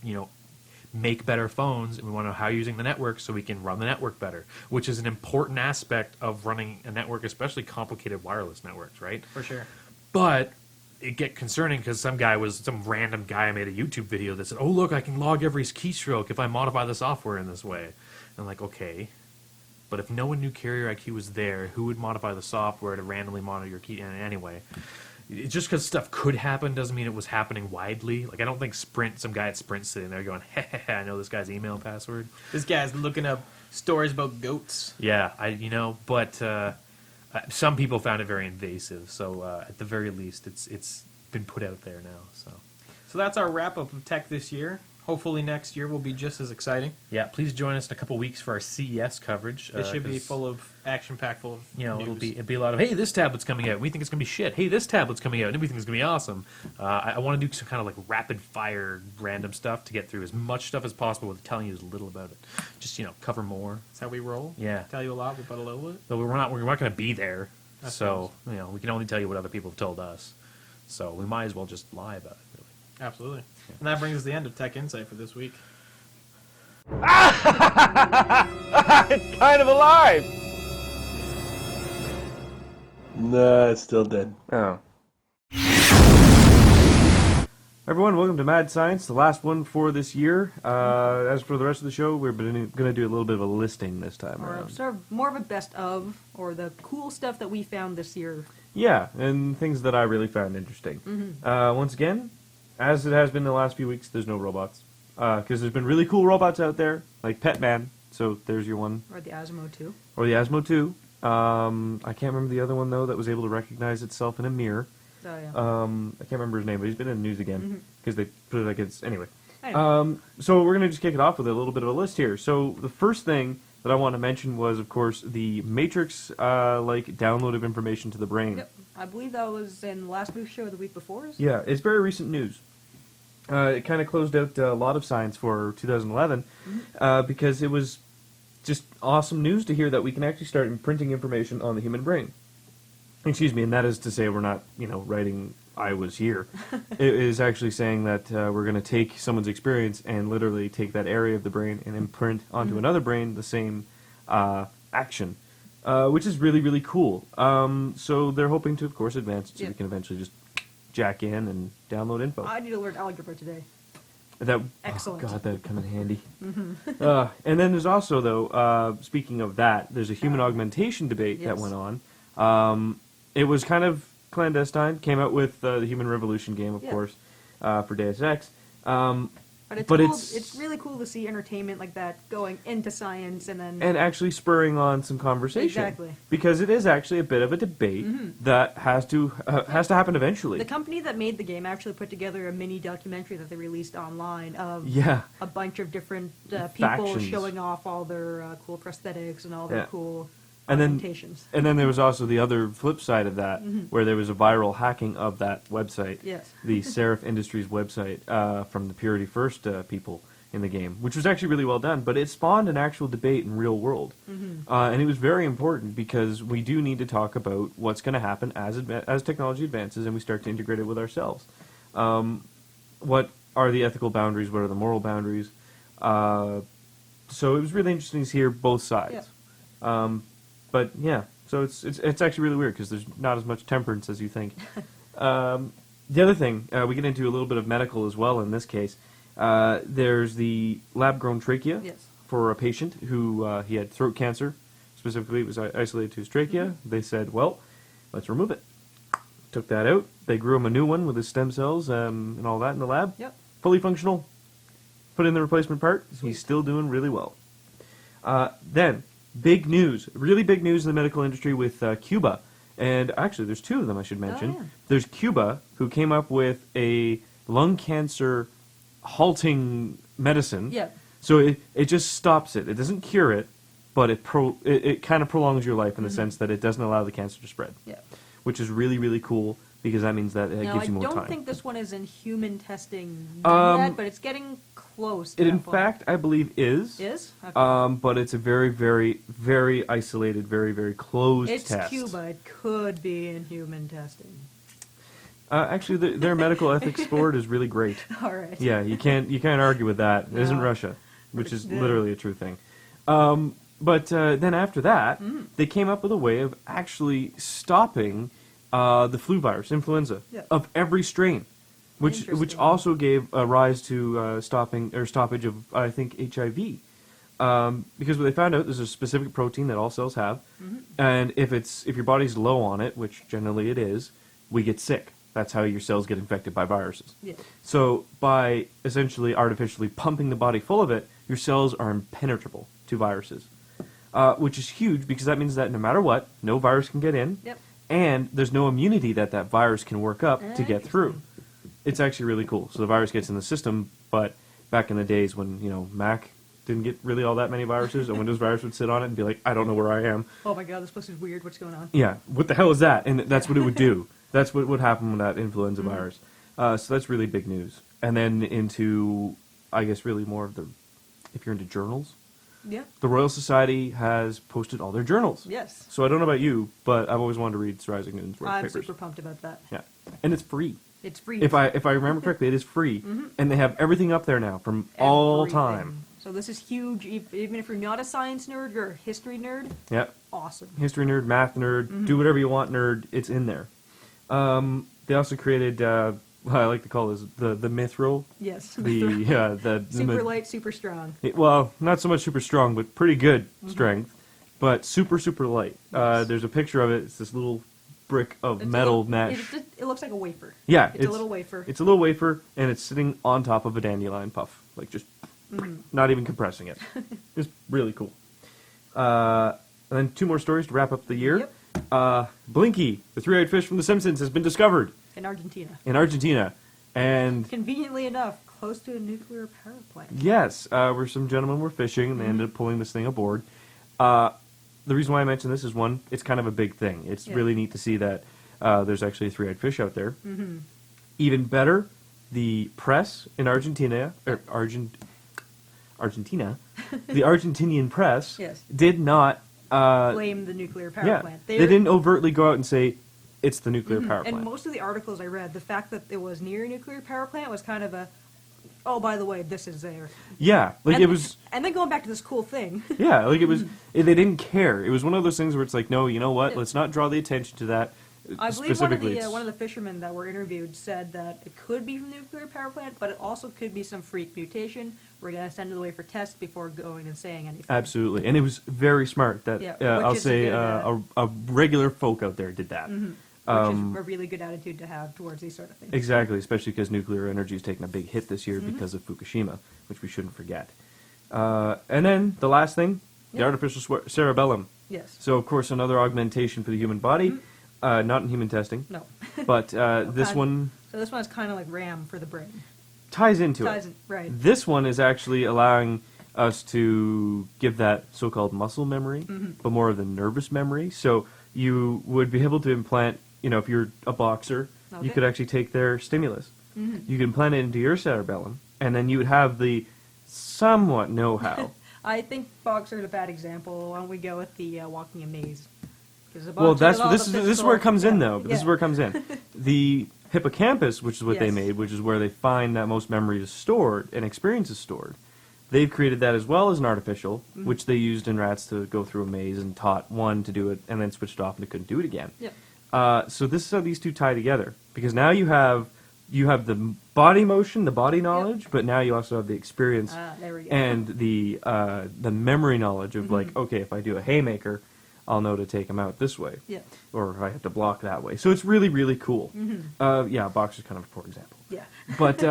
[SPEAKER 2] make better phones, and we want to know how you're using the network so we can run the network better, which is an important aspect of running a network, especially complicated wireless networks, right?
[SPEAKER 1] For sure.
[SPEAKER 2] But it get concerning because some random guy made a YouTube video that said, "Oh, look, I can log every keystroke if I modify the software in this way." And I'm like, okay, but if no one knew Carrier IQ was there, who would modify the software to randomly monitor your key? And anyway, just because stuff could happen doesn't mean it was happening widely. Like, I don't think some guy at Sprint sitting there going, "Hey, I know this guy's email password."
[SPEAKER 1] This guy's looking up stories about goats.
[SPEAKER 2] Yeah, but some people found it very invasive. So at the very least, it's been put out there now.
[SPEAKER 1] So that's our wrap up of tech this year. Hopefully next year will be just as exciting.
[SPEAKER 2] Yeah, please join us in a couple weeks for our CES coverage.
[SPEAKER 1] It should be
[SPEAKER 2] 'cause,
[SPEAKER 1] full of action-packed, full of
[SPEAKER 2] it'll
[SPEAKER 1] news.
[SPEAKER 2] be a lot of, hey, this tablet's coming out. We think it's gonna be shit. Hey, this tablet's coming out, and we think it's gonna be awesome. I want to do some kind of like rapid fire random stuff to get through as much stuff as possible with telling you as little about it. Just cover more.
[SPEAKER 1] That's how we roll.
[SPEAKER 2] Yeah.
[SPEAKER 1] Tell you a lot, but a little bit.
[SPEAKER 2] But we're not going to be there,
[SPEAKER 1] That's
[SPEAKER 2] so we can only tell you what other people have told us. So we might as well just lie about it, really.
[SPEAKER 1] Absolutely. And that brings us to the end of Tech Insight for this week.
[SPEAKER 5] It's kind of alive! Nah, it's still dead.
[SPEAKER 3] Oh. Everyone, welcome to Mad Science, the last one for this year. As for the rest of the show, we're going to do a little bit of a listing this time
[SPEAKER 4] Or
[SPEAKER 3] around.
[SPEAKER 4] sort of more of a best of, or the cool stuff that we found this year.
[SPEAKER 3] Yeah, and things that I really found interesting. Once again, as it has been the last few weeks, there's no robots. Because there's been really cool robots out there, like Petman, so there's your one.
[SPEAKER 4] Or the Asmo 2.
[SPEAKER 3] Or the Asmo 2. I can't remember the other one, though, that was able to recognize itself in a mirror.
[SPEAKER 4] Oh, yeah.
[SPEAKER 3] I can't remember his name, but he's been in the news again, because they put it against... Anyway.
[SPEAKER 4] Anyway.
[SPEAKER 3] So we're going to just kick it off with a little bit of a list here. So the first thing that I want to mention was, of course, the Matrix, download of information to the brain.
[SPEAKER 4] Yep. I believe that was in the last news show the week before.
[SPEAKER 3] Yeah, it's very recent news. It kind of closed out a lot of science for 2011 because it was just awesome news to hear that we can actually start imprinting information on the human brain. Excuse me, and that is to say we're not, writing "I was here." It is actually saying that we're going to take someone's experience and literally take that area of the brain and imprint onto another brain the same action, which is really, really cool. So they're hoping to, of course, advance it so we can eventually just jack in and download info.
[SPEAKER 4] I need to learn algebra today.
[SPEAKER 3] That
[SPEAKER 4] Excellent.
[SPEAKER 3] Oh God, that would come in handy. And then there's also, though, speaking of that, there's a human augmentation debate that
[SPEAKER 4] Yes.
[SPEAKER 3] went on. It was kind of clandestine. Came out with the Human Revolution game, of
[SPEAKER 4] Yeah.
[SPEAKER 3] course, for Deus Ex.
[SPEAKER 4] But it's
[SPEAKER 3] But
[SPEAKER 4] cool.
[SPEAKER 3] it's-
[SPEAKER 4] It's really cool to see entertainment like that going into science and then
[SPEAKER 3] And actually spurring on some conversation.
[SPEAKER 4] Exactly.
[SPEAKER 3] Because it is actually a bit of a debate that has to happen eventually.
[SPEAKER 4] the company that made the game actually put together a mini documentary that they released online of
[SPEAKER 3] Yeah.
[SPEAKER 4] a bunch of different people
[SPEAKER 3] Factions.
[SPEAKER 4] showing off all their cool prosthetics and all their
[SPEAKER 3] Yeah.
[SPEAKER 4] cool
[SPEAKER 3] And then-
[SPEAKER 4] augmentations.
[SPEAKER 3] And then there was also the other flip side of that, where there was a viral hacking of that website.
[SPEAKER 4] Yes.
[SPEAKER 3] The Seraph Industries website from the Purity First people in the game, which was actually really well done. But it spawned an actual debate in real world, and it was very important because we do need to talk about what's going to happen as technology advances and we start to integrate it with ourselves. What are the ethical boundaries? What are the moral boundaries? So it was really interesting to hear both sides. But yeah, so it's actually really weird because there's not as much temperance as you think. The other thing, we get into a little bit of medical as well in this case. There's the lab-grown trachea
[SPEAKER 4] Yes.
[SPEAKER 3] for a patient who he had throat cancer. Specifically, it was isolated to his trachea. They said, well, let's remove it. Took that out. They grew him a new one with his stem cells and all that in the lab.
[SPEAKER 4] Yep.
[SPEAKER 3] Fully functional. Put in the replacement part. He's still doing really well. Then, big news. Really big news in the medical industry with Cuba. And actually, there's two of them I should mention.
[SPEAKER 4] yeah.
[SPEAKER 3] There's Cuba, who came up with a lung cancer halting medicine.
[SPEAKER 4] Yeah.
[SPEAKER 3] So it just stops it. It doesn't cure it, but it kind of prolongs your life in the sense that it doesn't allow the cancer to spread.
[SPEAKER 4] Yeah.
[SPEAKER 3] Which is really, really cool because that means that it
[SPEAKER 4] Now,
[SPEAKER 3] gives
[SPEAKER 4] I
[SPEAKER 3] you more
[SPEAKER 4] don't
[SPEAKER 3] time.
[SPEAKER 4] think this one is in human testing
[SPEAKER 3] Um,
[SPEAKER 4] yet, but it's getting close. To
[SPEAKER 3] It,
[SPEAKER 4] that
[SPEAKER 3] in
[SPEAKER 4] point.
[SPEAKER 3] fact, I believe is.
[SPEAKER 4] is. Okay.
[SPEAKER 3] But it's a very, very, very isolated, very, very closed
[SPEAKER 4] it's
[SPEAKER 3] test.
[SPEAKER 4] Cuba. It could be in human testing.
[SPEAKER 3] Actually, their medical ethics board is really great.
[SPEAKER 4] All right.
[SPEAKER 3] Yeah, you can't argue with that. It isn't
[SPEAKER 4] No.
[SPEAKER 3] Russia, which is
[SPEAKER 4] Yeah.
[SPEAKER 3] literally a true thing. But then after that, they came up with a way of actually stopping the flu virus, influenza,
[SPEAKER 4] Yeah.
[SPEAKER 3] of every strain, which
[SPEAKER 4] Interesting.
[SPEAKER 3] also gave a rise to stoppage of, I think, HIV. Because what they found out, there's a specific protein that all cells have, and if your body's low on it, which generally it is, we get sick. That's how your cells get infected by viruses.
[SPEAKER 4] Yeah.
[SPEAKER 3] So by essentially artificially pumping the body full of it, your cells are impenetrable to viruses, which is huge because that means that no matter what, no virus can get in,
[SPEAKER 4] Yep.
[SPEAKER 3] and there's no immunity that virus can work up to get through. It's actually really cool. So the virus gets in the system, but back in the days when Mac didn't get really all that many viruses, a Windows virus would sit on it and be like, I don't know where I am.
[SPEAKER 4] Oh my god, this place is weird. What's going on?
[SPEAKER 3] Yeah, what the hell is that? And that's what it would do. That's what would happen with that influenza virus. So that's really big news. And then into, I guess, really more of if you're into journals,
[SPEAKER 4] Yeah.
[SPEAKER 3] the Royal Society has posted all their journals.
[SPEAKER 4] Yes.
[SPEAKER 3] So I don't know about you, but I've always wanted to read Sir Isaac Newton's work
[SPEAKER 4] I'm
[SPEAKER 3] papers.
[SPEAKER 4] super pumped about that.
[SPEAKER 3] Yeah, and it's free.
[SPEAKER 4] It's free.
[SPEAKER 3] If I remember correctly, it is free, and they have everything up there now from all
[SPEAKER 4] Everything.
[SPEAKER 3] time.
[SPEAKER 4] So this is huge. Even if you're not a science nerd, you're a history nerd.
[SPEAKER 3] Yeah,
[SPEAKER 4] Awesome.
[SPEAKER 3] history nerd, math nerd, do whatever you want, nerd. It's in there. They also created what I like to call is the mithril.
[SPEAKER 4] Yes.
[SPEAKER 3] The
[SPEAKER 4] super light, super strong.
[SPEAKER 3] well, not so much super strong, but pretty good strength, but super light.
[SPEAKER 4] Yes.
[SPEAKER 3] There's a picture of it. It's this little brick of
[SPEAKER 4] It's a
[SPEAKER 3] metal
[SPEAKER 4] little-
[SPEAKER 3] mesh.
[SPEAKER 4] It looks like a wafer.
[SPEAKER 3] Yeah,
[SPEAKER 4] It's a little wafer.
[SPEAKER 3] It's a little wafer, and it's sitting on top of a dandelion puff, like just not even compressing it. It's really cool. And then 2 more stories to wrap up the year.
[SPEAKER 4] Yep.
[SPEAKER 3] Blinky, the three-eyed fish from The Simpsons, has been discovered
[SPEAKER 4] In Argentina.
[SPEAKER 3] in Argentina, and
[SPEAKER 4] Conveniently enough, close to a nuclear power plant.
[SPEAKER 3] yes, where some gentlemen were fishing, and they ended up pulling this thing aboard. The reason why I mention this is, one, it's kind of a big thing. It's
[SPEAKER 4] Yeah.
[SPEAKER 3] really neat to see that there's actually a three-eyed fish out there. Even better, the press in Argentina, Argentina, the Argentinian press
[SPEAKER 4] Yes.
[SPEAKER 3] did not.
[SPEAKER 4] Blame the nuclear power
[SPEAKER 3] Yeah,
[SPEAKER 4] plant.
[SPEAKER 3] they didn't overtly go out and say it's the nuclear power
[SPEAKER 4] And
[SPEAKER 3] plant.
[SPEAKER 4] most of the articles I read, the fact that it was near a nuclear power plant was kind of a, oh, by the way, this is there.
[SPEAKER 3] Yeah, like
[SPEAKER 4] and,
[SPEAKER 3] it was.
[SPEAKER 4] And then going back to this cool thing.
[SPEAKER 3] Yeah, like it was. They didn't care. It was one of those things where it's like, no, you know what?
[SPEAKER 4] Yeah.
[SPEAKER 3] Let's not draw the attention to that.
[SPEAKER 4] I believe
[SPEAKER 3] Specifically,
[SPEAKER 4] one of the fishermen that were interviewed said that it could be from the nuclear power plant, but it also could be some freak mutation. We're gonna send it away for tests before going and saying anything.
[SPEAKER 3] Absolutely, and it was very smart that
[SPEAKER 4] Yeah,
[SPEAKER 3] I'll
[SPEAKER 4] which is a
[SPEAKER 3] say
[SPEAKER 4] good,
[SPEAKER 3] a regular folk out there did that.
[SPEAKER 4] Which is a really good attitude to have towards these sort of things.
[SPEAKER 3] Exactly, especially because nuclear energy has taken a big hit this year because of Fukushima, which we shouldn't forget. And then the last thing, the
[SPEAKER 4] Yep.
[SPEAKER 3] artificial cerebellum.
[SPEAKER 4] Yes.
[SPEAKER 3] So, of course, another augmentation for the human body, not in human testing,
[SPEAKER 4] No.
[SPEAKER 3] but this
[SPEAKER 4] kind-
[SPEAKER 3] one
[SPEAKER 4] So this one is kind of like RAM for the brain.
[SPEAKER 3] ties into
[SPEAKER 4] Ties
[SPEAKER 3] it.
[SPEAKER 4] in- right.
[SPEAKER 3] This one is actually allowing us to give that so-called muscle memory, but more of the nervous memory. So you would be able to implant, if you're a boxer, you
[SPEAKER 4] Okay.
[SPEAKER 3] could actually take their stimulus. You can implant it into your cerebellum, and then you would have the somewhat know-how.
[SPEAKER 4] I think boxer's a bad example. Why don't we go with the walking a maze? 'Cause the
[SPEAKER 3] Well,
[SPEAKER 4] boxer has all
[SPEAKER 3] this
[SPEAKER 4] the
[SPEAKER 3] is where it
[SPEAKER 4] physical-
[SPEAKER 3] comes in,
[SPEAKER 4] yeah,
[SPEAKER 3] though. This is
[SPEAKER 4] yeah.
[SPEAKER 3] where it comes in. The hippocampus, which is what they
[SPEAKER 4] Yes.
[SPEAKER 3] made, which is where they find that most memory is stored and experience is stored. They've created that as well as an artificial,
[SPEAKER 4] Mm-hmm.
[SPEAKER 3] which they used in rats to go through a maze and taught one to do it and then switched off and it couldn't do it again.
[SPEAKER 4] Yep.
[SPEAKER 3] So this is how these two tie together, because now you have the body motion, the body knowledge, but now you also have the experience
[SPEAKER 4] There we go.
[SPEAKER 3] and the memory knowledge of like, okay, if I do a haymaker, I'll know to take him out this way,
[SPEAKER 4] Yeah.
[SPEAKER 3] or if I have to block that way. So it's really, really cool. Yeah, boxer's kind of a poor example.
[SPEAKER 4] Yeah.
[SPEAKER 3] But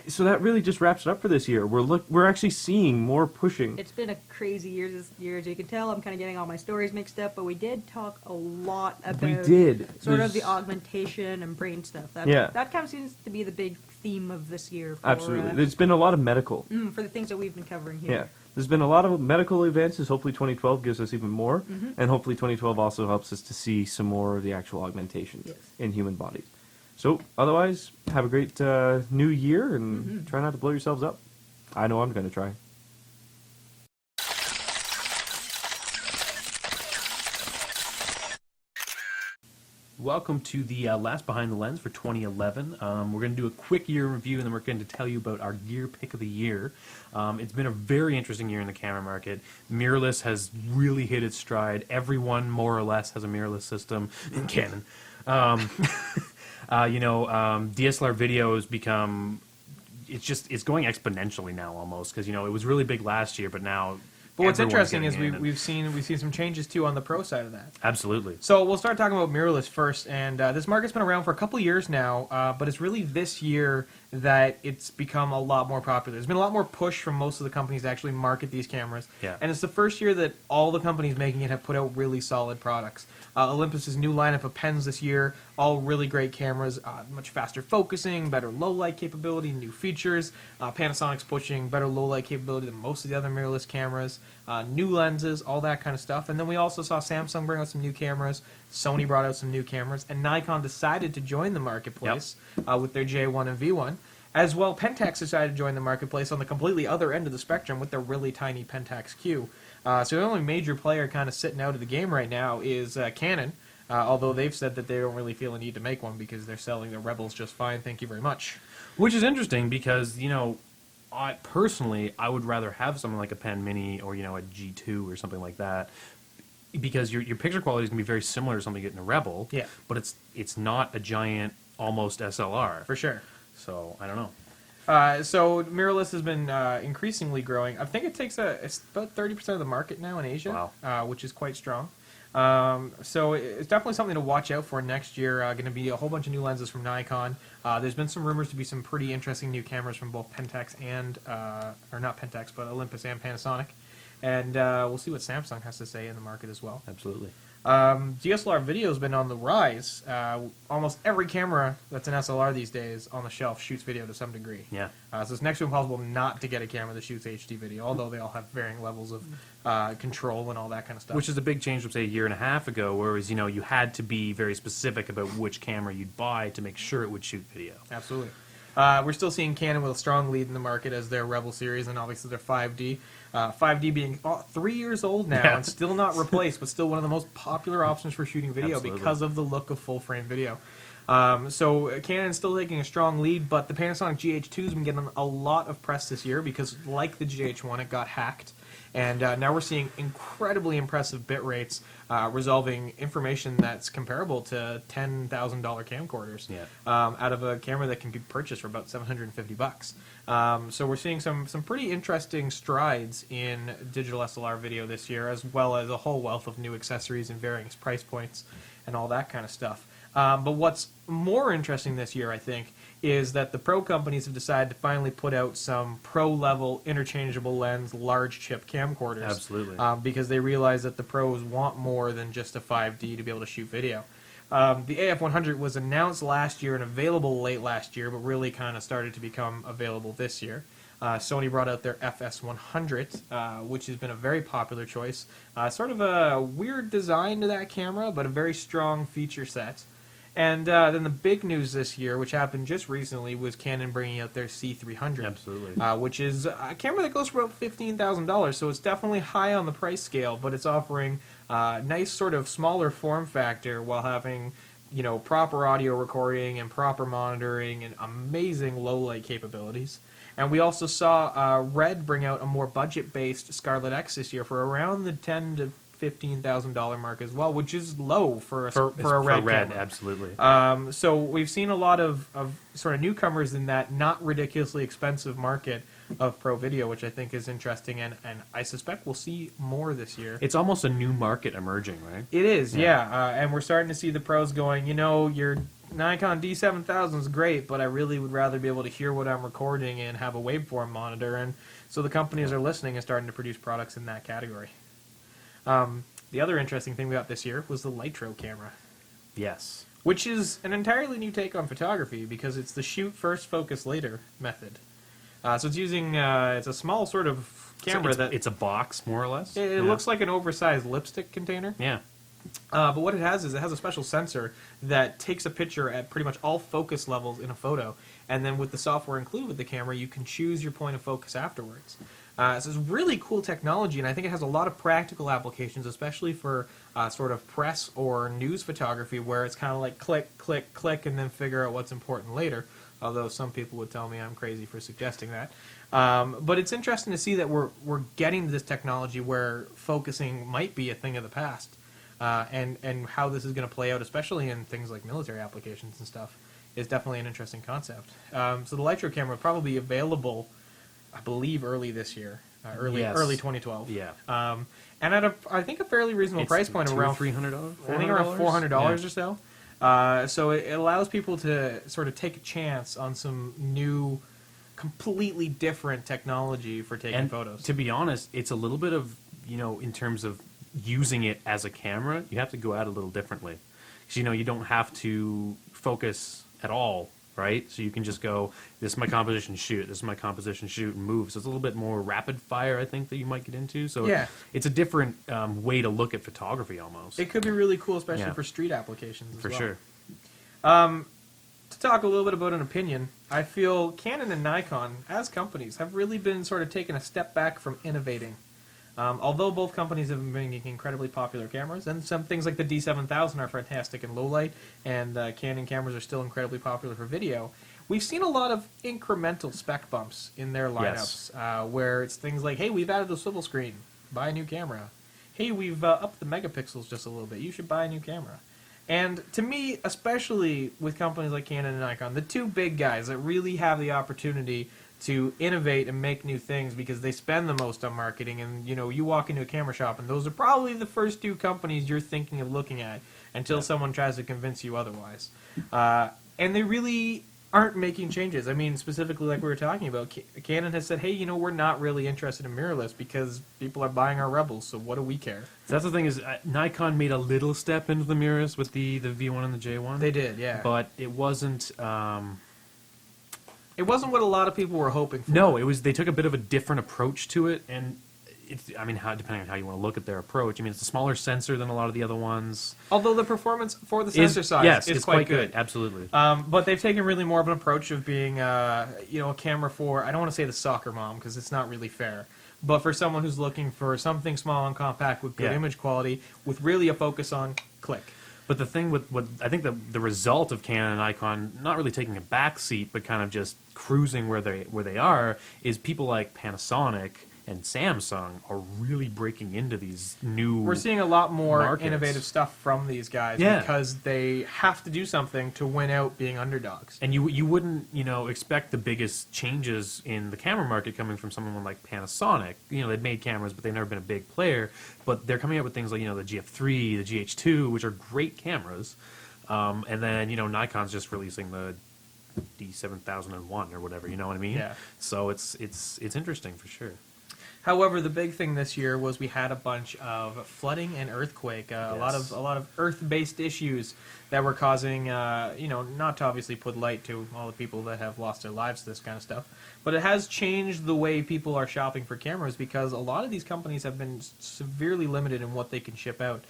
[SPEAKER 3] so that really just wraps it up for this year. We're actually seeing more pushing.
[SPEAKER 4] It's been a crazy year this year, as you can tell. I'm kind of getting all my stories mixed up, but we did talk a lot about
[SPEAKER 3] We did.
[SPEAKER 4] sort of the
[SPEAKER 3] There's-
[SPEAKER 4] augmentation and brain stuff.
[SPEAKER 3] Yeah.
[SPEAKER 4] That kind of seems to be the big theme of this year. For,
[SPEAKER 3] Absolutely. There's been a lot of medical.
[SPEAKER 4] for the things that we've been covering here.
[SPEAKER 3] Yeah. There's been a lot of medical advances. Hopefully 2012 gives us even more. And hopefully 2012 also helps us to see some more of the actual augmentations
[SPEAKER 4] Yes.
[SPEAKER 3] in human bodies. So otherwise, have a great new year and try not to blow yourselves up. I know I'm going to try.
[SPEAKER 2] Welcome to the last Behind the Lens for 2011. We're going to do a quick year review, and then we're going to tell you about our gear pick of the year. It's been a very interesting year in the camera market. Mirrorless has really hit its stride. Everyone, more or less, has a mirrorless system in Canon. DSLR video has become... It's going exponentially now almost, because, it was really big last year, but now...
[SPEAKER 1] But what's
[SPEAKER 2] everyone's
[SPEAKER 1] interesting is
[SPEAKER 2] getting in and-
[SPEAKER 1] we've seen some changes too on the pro side of that.
[SPEAKER 2] Absolutely.
[SPEAKER 1] So we'll start talking about mirrorless first, and this market's been around for a couple years now, but it's really this year that it's become a lot more popular. There's been a lot more push from most of the companies to actually market these cameras,
[SPEAKER 2] Yeah.
[SPEAKER 1] and it's the first year that all the companies making it have put out really solid products. Olympus's new lineup of pens this year, all really great cameras, much faster focusing, better low light capability, new features. Panasonic's pushing better low light capability than most of the other mirrorless cameras, new lenses, all that kind of stuff. And then we also saw Samsung bring out some new cameras, Sony brought out some new cameras, and Nikon decided to join the marketplace with their J1 and V1. As well, Pentax decided to join the marketplace on the completely other end of the spectrum with their really tiny Pentax Q. So the only major player kind of sitting out of the game right now is Canon, although they've said that they don't really feel a need to make one because they're selling the Rebels just fine, thank you very much.
[SPEAKER 2] Which is interesting because, I would rather have something like a Pen Mini or, a G2 or something like that, because your picture quality is going to be very similar to something you get in a Rebel,
[SPEAKER 1] Yeah.
[SPEAKER 2] but it's not a giant, almost SLR.
[SPEAKER 1] For sure.
[SPEAKER 2] So, I don't know.
[SPEAKER 1] So mirrorless has been increasingly growing. I think it's about 30% of the market now in Asia, which is quite strong. So it's definitely something to watch out for next year. Going to be a whole bunch of new lenses from Nikon. There's been some rumors to be some pretty interesting new cameras from both Pentax and, or not Pentax, but Olympus and Panasonic. And we'll see what Samsung has to say in the market as well.
[SPEAKER 2] Absolutely.
[SPEAKER 1] DSLR video has been on the rise. Almost every camera that's an SLR these days on the shelf shoots video to some degree.
[SPEAKER 2] Yeah.
[SPEAKER 1] So it's next to impossible not to get a camera that shoots HD video, although they all have varying levels of control and all that kind of stuff.
[SPEAKER 2] Which is a big change from, say, a year and a half ago, whereas, you had to be very specific about which camera you'd buy to make sure it would shoot video.
[SPEAKER 1] Absolutely. We're still seeing Canon with a strong lead in the market as their Rebel series and obviously their 5D. 5D being 3 years old now and still not replaced, but still one of the most popular options for shooting video because of the look of full-frame video. So Canon's still taking a strong lead, but the Panasonic GH2 has been getting a lot of press this year because, like the GH1, it got hacked. And now we're seeing incredibly impressive bit rates, resolving information that's comparable to $10,000 camcorders out of a camera that can be purchased for about $750. So we're seeing some pretty interesting strides in digital SLR video this year, as well as a whole wealth of new accessories and varying price points and all that kind of stuff. But what's more interesting this year, I think, is that the pro companies have decided to finally put out some pro-level interchangeable lens large chip camcorders.
[SPEAKER 2] Absolutely.
[SPEAKER 1] Because they realize that the pros want more than just a 5D to be able to shoot video. The AF100 was announced last year and available late last year, but really kind of started to become available this year. Sony brought out their FS100, which has been a very popular choice. Sort of a weird design to that camera, but a very strong feature set. And then the big news this year, which happened just recently, was Canon bringing out their C300.
[SPEAKER 2] Absolutely.
[SPEAKER 1] Which is a camera that goes for about $15,000, so it's definitely high on the price scale, but it's offering nice sort of smaller form factor while having, proper audio recording and proper monitoring and amazing low light capabilities. And we also saw Red bring out a more budget-based Scarlett X this year for around the $10,000 to $15,000 mark as well, which is low for a Red camera.
[SPEAKER 2] Absolutely.
[SPEAKER 1] So we've seen a lot of sort of newcomers in that not ridiculously expensive market of pro video, which I think is interesting, and I suspect we'll see more this year.
[SPEAKER 2] It's almost a new market emerging, right?
[SPEAKER 1] It is, yeah. And we're starting to see the pros going, your Nikon D7000 is great, but I really would rather be able to hear what I'm recording and have a waveform monitor. And so the companies are listening and starting to produce products in that category. The other interesting thing we got this year was the Lytro camera,
[SPEAKER 2] Yes.
[SPEAKER 1] which is an entirely new take on photography because it's the shoot first, focus later method. So it's using it's a small sort of camera
[SPEAKER 2] So
[SPEAKER 1] that
[SPEAKER 2] it's a box, more or less.
[SPEAKER 1] it looks like an oversized lipstick container.
[SPEAKER 2] Yeah.
[SPEAKER 1] But what it has is it has a special sensor that takes a picture at pretty much all focus levels in a photo, and then with the software included with the camera, you can choose your point of focus afterwards. So it's really cool technology, and I think it has a lot of practical applications, especially for sort of press or news photography, where it's kind of like click, click, click, and then figure out what's important later. Although some people would tell me I'm crazy for suggesting that. But it's interesting to see that we're getting to this technology where focusing might be a thing of the past, and how this is going to play out, especially in things like military applications and stuff, is definitely an interesting concept. So the Lytro camera will probably be available, I believe, early this year, early
[SPEAKER 2] Yes.
[SPEAKER 1] 2012.
[SPEAKER 2] Yeah.
[SPEAKER 1] And at I think a fairly reasonable
[SPEAKER 2] It's
[SPEAKER 1] price point, around
[SPEAKER 2] $300.
[SPEAKER 1] I think around $400 or so. So it allows people to sort of take a chance on some new, completely different technology for taking
[SPEAKER 2] And
[SPEAKER 1] photos.
[SPEAKER 2] to be honest, it's a little bit of, in terms of using it as a camera, you have to go at it a little differently. Because, you don't have to focus at all, right? So you can just go, this is my composition shoot, this is my composition shoot, and move. So it's a little bit more rapid fire, I think, that you might get into. So
[SPEAKER 1] Yeah.
[SPEAKER 2] it's a different way to look at photography almost.
[SPEAKER 1] It could be really cool, especially
[SPEAKER 2] Yeah.
[SPEAKER 1] for street applications as
[SPEAKER 2] for
[SPEAKER 1] well.
[SPEAKER 2] sure.
[SPEAKER 1] To talk a little bit about an opinion, I feel Canon and Nikon, as companies, have really been sort of taking a step back from innovating. Although both companies have been making incredibly popular cameras, and some things like the D7000 are fantastic in low light, and Canon cameras are still incredibly popular for video, we've seen a lot of incremental spec bumps in their lineups, where it's things like, hey, we've added a swivel screen, buy a new camera. Hey, we've upped the megapixels just a little bit, you should buy a new camera. And to me, especially with companies like Canon and Nikon, the two big guys that really have the opportunity to innovate and make new things because they spend the most on marketing, and you walk into a camera shop and those are probably the first two companies you're thinking of looking at until someone tries to convince you otherwise. And they really aren't making changes. I mean, specifically like we were talking about, Canon has said, hey, we're not really interested in mirrorless because people are buying our Rebels, so what do we care?
[SPEAKER 2] So that's the thing is, Nikon made a little step into the mirrors with the V1 and the J1.
[SPEAKER 1] They did, yeah.
[SPEAKER 2] But it wasn't...
[SPEAKER 1] It wasn't what a lot of people were hoping for.
[SPEAKER 2] No, it was. They took a bit of a different approach to it, and it's. I mean, depending on how you want to look at their approach. I mean, it's a smaller sensor than a lot of the other ones.
[SPEAKER 1] Although the performance for the sensor size
[SPEAKER 2] yes,
[SPEAKER 1] is
[SPEAKER 2] it's
[SPEAKER 1] quite good.
[SPEAKER 2] Absolutely.
[SPEAKER 1] But they've taken really more of an approach of being, a camera for, I don't want to say the soccer mom because it's not really fair, but for someone who's looking for something small and compact with good
[SPEAKER 2] Yeah.
[SPEAKER 1] image quality, with really a focus on click.
[SPEAKER 2] But the thing with what I think the result of Canon and Nikon not really taking a back seat, but kind of just cruising where they are, is people like Panasonic and Samsung are really breaking into these new.
[SPEAKER 1] We're seeing a lot more
[SPEAKER 2] markets.
[SPEAKER 1] innovative stuff from these guys
[SPEAKER 2] Yeah.
[SPEAKER 1] because they have to do something to win out being underdogs.
[SPEAKER 2] And you wouldn't expect the biggest changes in the camera market coming from someone like Panasonic. They've made cameras, but they've never been a big player. But they're coming out with things like the GF3, the GH2, which are great cameras. And then Nikon's just releasing the D7001 or whatever. You know what I mean?
[SPEAKER 1] Yeah.
[SPEAKER 2] So it's interesting for sure.
[SPEAKER 1] However, the big thing this year was we had a bunch of flooding and earthquake, a lot of Earth-based issues that were causing, not to obviously put light to all the people that have lost their lives to this kind of stuff, but it has changed the way people are shopping for cameras because a lot of these companies have been severely limited in what they can ship out.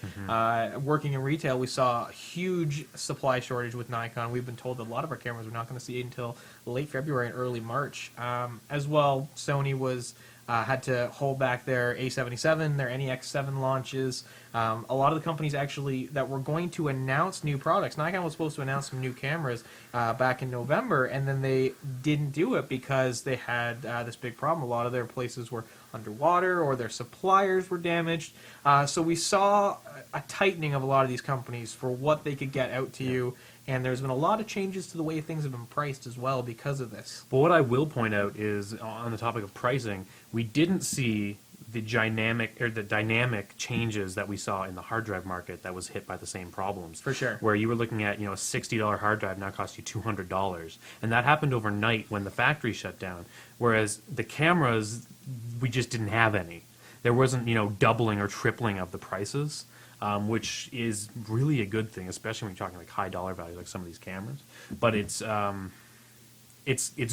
[SPEAKER 1] Working in retail, we saw a huge supply shortage with Nikon. We've been told that a lot of our cameras we're not going to see until late February and early March. As well, Sony was... had to hold back their A77, their NEX7 launches. A lot of the companies actually that were going to announce new products. Nikon was supposed to announce some new cameras back in November, and then they didn't do it because they had this big problem. A lot of their places were underwater or their suppliers were damaged. So we saw a tightening of a lot of these companies for what they could get out to you. And there's been a lot of changes to the way things have been priced as well because of this.
[SPEAKER 2] But what I will point out is, on the topic of pricing, we didn't see the dynamic changes that we saw in the hard drive market that was hit by the same problems.
[SPEAKER 1] For sure.
[SPEAKER 2] Where you were looking at, a $60 hard drive now costs you $200. And that happened overnight when the factory shut down. Whereas the cameras, we just didn't have any. There wasn't, doubling or tripling of the prices. Which is really a good thing, especially when you're talking like high dollar values, like some of these cameras. But it's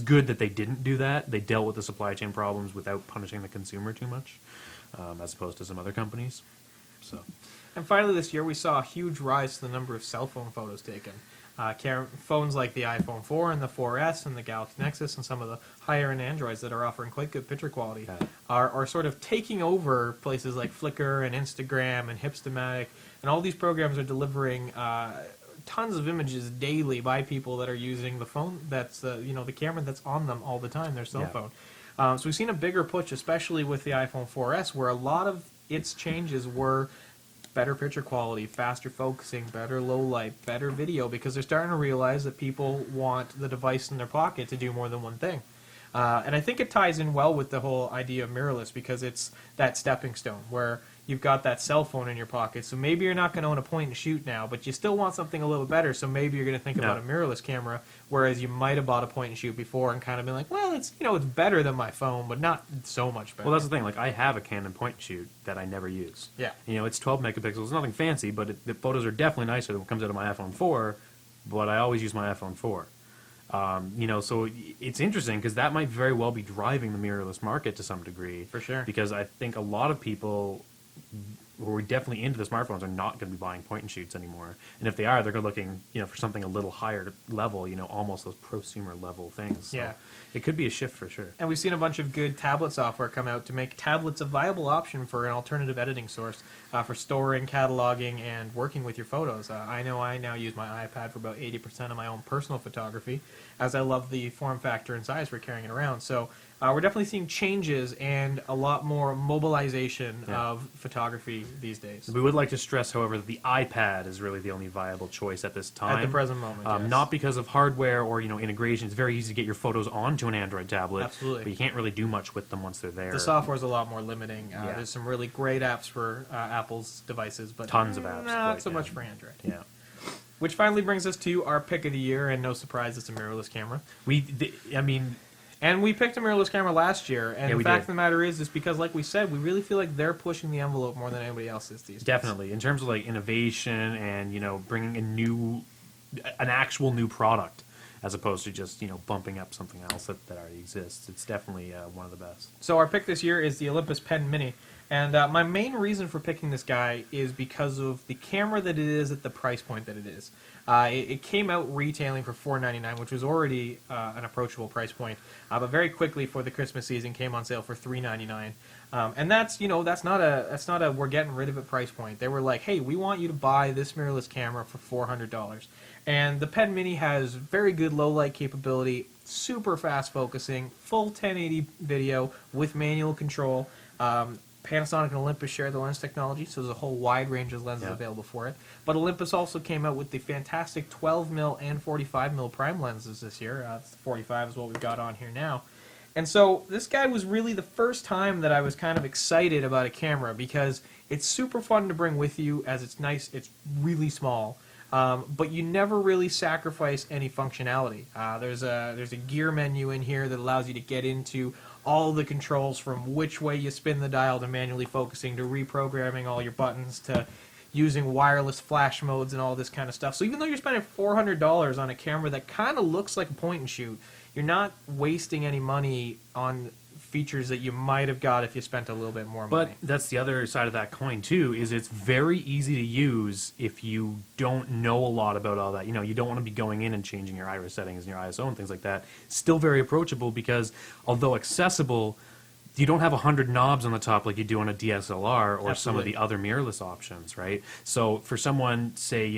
[SPEAKER 2] good that they didn't do that. They dealt with the supply chain problems without punishing the consumer too much, as opposed to some other companies. So,
[SPEAKER 1] And finally, this year we saw a huge rise to the number of cell phone photos taken. Phones like the iPhone 4 and the 4S and the Galaxy Nexus and some of the higher-end Androids that are offering quite good picture quality
[SPEAKER 2] Yeah.
[SPEAKER 1] are sort of taking over places like Flickr and Instagram and Hipstamatic, and all these programs are delivering tons of images daily by people that are using the phone that's the camera that's on them all the time, their cell
[SPEAKER 2] Yeah.
[SPEAKER 1] phone. So we've seen a bigger push, especially with the iPhone 4S, where a lot of its changes were better picture quality, faster focusing, better low light, better video, because they're starting to realize that people want the device in their pocket to do more than one thing. And I think it ties in well with the whole idea of mirrorless, because it's that stepping stone where you've got that cell phone in your pocket. So maybe you're not going to own a point and shoot now, but you still want something a little better. So maybe you're going to think about a mirrorless camera, whereas you might have bought a point and shoot before and kind of been like, well, it's it's better than my phone, but not so much better.
[SPEAKER 2] Well, that's the thing. Like, I have a Canon point and shoot that I never use.
[SPEAKER 1] Yeah.
[SPEAKER 2] It's 12 megapixels. Nothing fancy, but the photos are definitely nicer than what comes out of my iPhone 4. But I always use my iPhone 4. So it's interesting because that might very well be driving the mirrorless market to some degree.
[SPEAKER 1] For sure.
[SPEAKER 2] Because I think a lot of people who are definitely into the smartphones are not going to be buying point and shoots anymore. And if they are, they're looking, for something a little higher level, almost those prosumer level things. So
[SPEAKER 1] Yeah.
[SPEAKER 2] it could be a shift for sure.
[SPEAKER 1] And we've seen a bunch of good tablet software come out to make tablets a viable option for an alternative editing source for storing, cataloging, and working with your photos. I know I now use my iPad for about 80% of my own personal photography, as I love the form factor and size for carrying it around. So we're definitely seeing changes and a lot more mobilization of photography these days.
[SPEAKER 2] We would like to stress, however, that the iPad is really the only viable choice at this time.
[SPEAKER 1] At the present moment, yes.
[SPEAKER 2] Not because of hardware or integration. It's very easy to get your photos onto an Android tablet.
[SPEAKER 1] Absolutely.
[SPEAKER 2] But you can't really do much with them once they're there.
[SPEAKER 1] The software is a lot more limiting.
[SPEAKER 2] Yeah.
[SPEAKER 1] There's some really great apps for Apple's devices, but
[SPEAKER 2] Tons of apps,
[SPEAKER 1] not
[SPEAKER 2] but,
[SPEAKER 1] so
[SPEAKER 2] yeah.
[SPEAKER 1] much for Android.
[SPEAKER 2] Yeah.
[SPEAKER 1] Which finally brings us to our pick of the year, and no surprise, it's a mirrorless camera. And we picked a mirrorless camera last year, and
[SPEAKER 2] Yeah,
[SPEAKER 1] the
[SPEAKER 2] we
[SPEAKER 1] fact
[SPEAKER 2] did.
[SPEAKER 1] of the matter is because, like we said, we really feel like they're pushing the envelope more than anybody else is these days.
[SPEAKER 2] Definitely. In terms of innovation and, bringing an actual new product as opposed to just, bumping up something else that already exists. It's definitely one of the best.
[SPEAKER 1] So our pick this year is the Olympus Pen Mini. And my main reason for picking this guy is because of the camera that it is at the price point that it is. It came out retailing for $499, which was already an approachable price point, but very quickly for the Christmas season came on sale for $399. And that's not a we're getting rid of it price point. They were like, hey, we want you to buy this mirrorless camera for $400. And the Pen Mini has very good low light capability, super fast focusing, full 1080 video with manual control. Panasonic and Olympus share the lens technology, so there's a whole wide range of lenses available for it. But Olympus also came out with the fantastic 12mm and 45mm prime lenses this year. 45 is what we've got on here now. And so this guy was really the first time that I was kind of excited about a camera, because it's super fun to bring with you, as it's nice, it's really small. But you never really sacrifice any functionality. There's a gear menu in here that allows you to get into all the controls, from which way you spin the dial to manually focusing to reprogramming all your buttons to using wireless flash modes and all this kind of stuff. So even though you're spending $400 on a camera that kind of looks like a point and shoot, you're not wasting any money on features that you might have got if you spent a little bit more
[SPEAKER 2] But
[SPEAKER 1] money.
[SPEAKER 2] that's the other side of that coin too, is it's very easy to use if you don't know a lot about all that. You don't want to be going in and changing your iris settings and your ISO and things like that. Still very approachable, because although accessible, you don't have 100 knobs on the top like you do on a DSLR or some of
[SPEAKER 1] Absolutely.
[SPEAKER 2] the other mirrorless options, right? So for someone, say,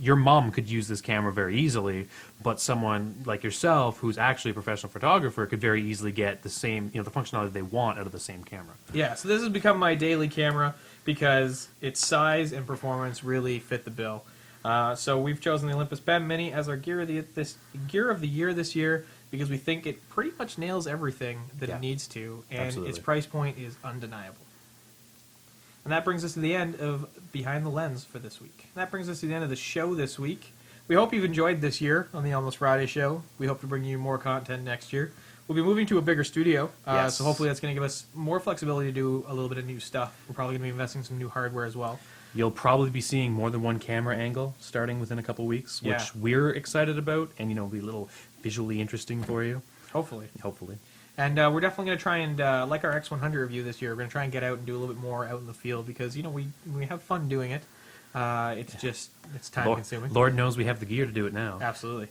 [SPEAKER 2] your mom could use this camera very easily, but someone like yourself, who's actually a professional photographer, could very easily get the same, the functionality they want out of the same camera.
[SPEAKER 1] Yeah, so this has become my daily camera because its size and performance really fit the bill. So we've chosen the Olympus Pen Mini as our gear of the year this year, because we think it pretty much nails everything that
[SPEAKER 2] Yeah.
[SPEAKER 1] it needs to, and
[SPEAKER 2] Absolutely.
[SPEAKER 1] its price point is undeniable. And that brings us to the end of Behind the Lens for this week. That brings us to the end of the show this week. We hope you've enjoyed this year on the Almost Friday show. We hope to bring you more content next year. We'll be moving to a bigger studio,
[SPEAKER 2] Yes.
[SPEAKER 1] so hopefully that's going to give us more flexibility to do a little bit of new stuff. We're probably going to be investing in some new hardware as well.
[SPEAKER 2] You'll probably be seeing more than one camera angle starting within a couple weeks,
[SPEAKER 1] Yeah.
[SPEAKER 2] which we're excited about, and be a little visually interesting for you,
[SPEAKER 1] Hopefully.
[SPEAKER 2] hopefully.
[SPEAKER 1] And we're definitely going to try and, like our X100 review this year, we're going to try and get out and do a little bit more out in the field, because, we have fun doing it. It's time
[SPEAKER 2] Lord,
[SPEAKER 1] consuming.
[SPEAKER 2] Lord knows we have the gear to do it now.
[SPEAKER 1] Absolutely.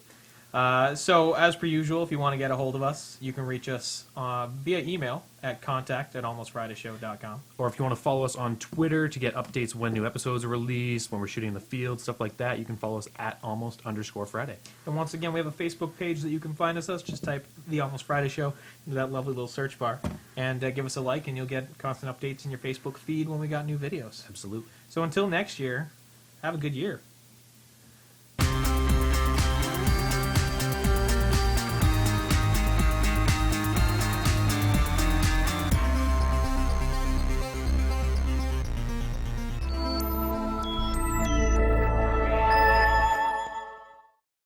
[SPEAKER 1] So, as per usual, if you want to get a hold of us, you can reach us via email at contact@almostfridayshow.com.
[SPEAKER 2] Or if you want to follow us on Twitter to get updates when new episodes are released, when we're shooting in the field, stuff like that, you can follow us at @almost_Friday.
[SPEAKER 1] And once again, we have a Facebook page that you can find us. Just type The Almost Friday Show into that lovely little search bar and give us a like, and you'll get constant updates in your Facebook feed when we got new videos.
[SPEAKER 2] Absolutely.
[SPEAKER 1] So, until next year, have a good year.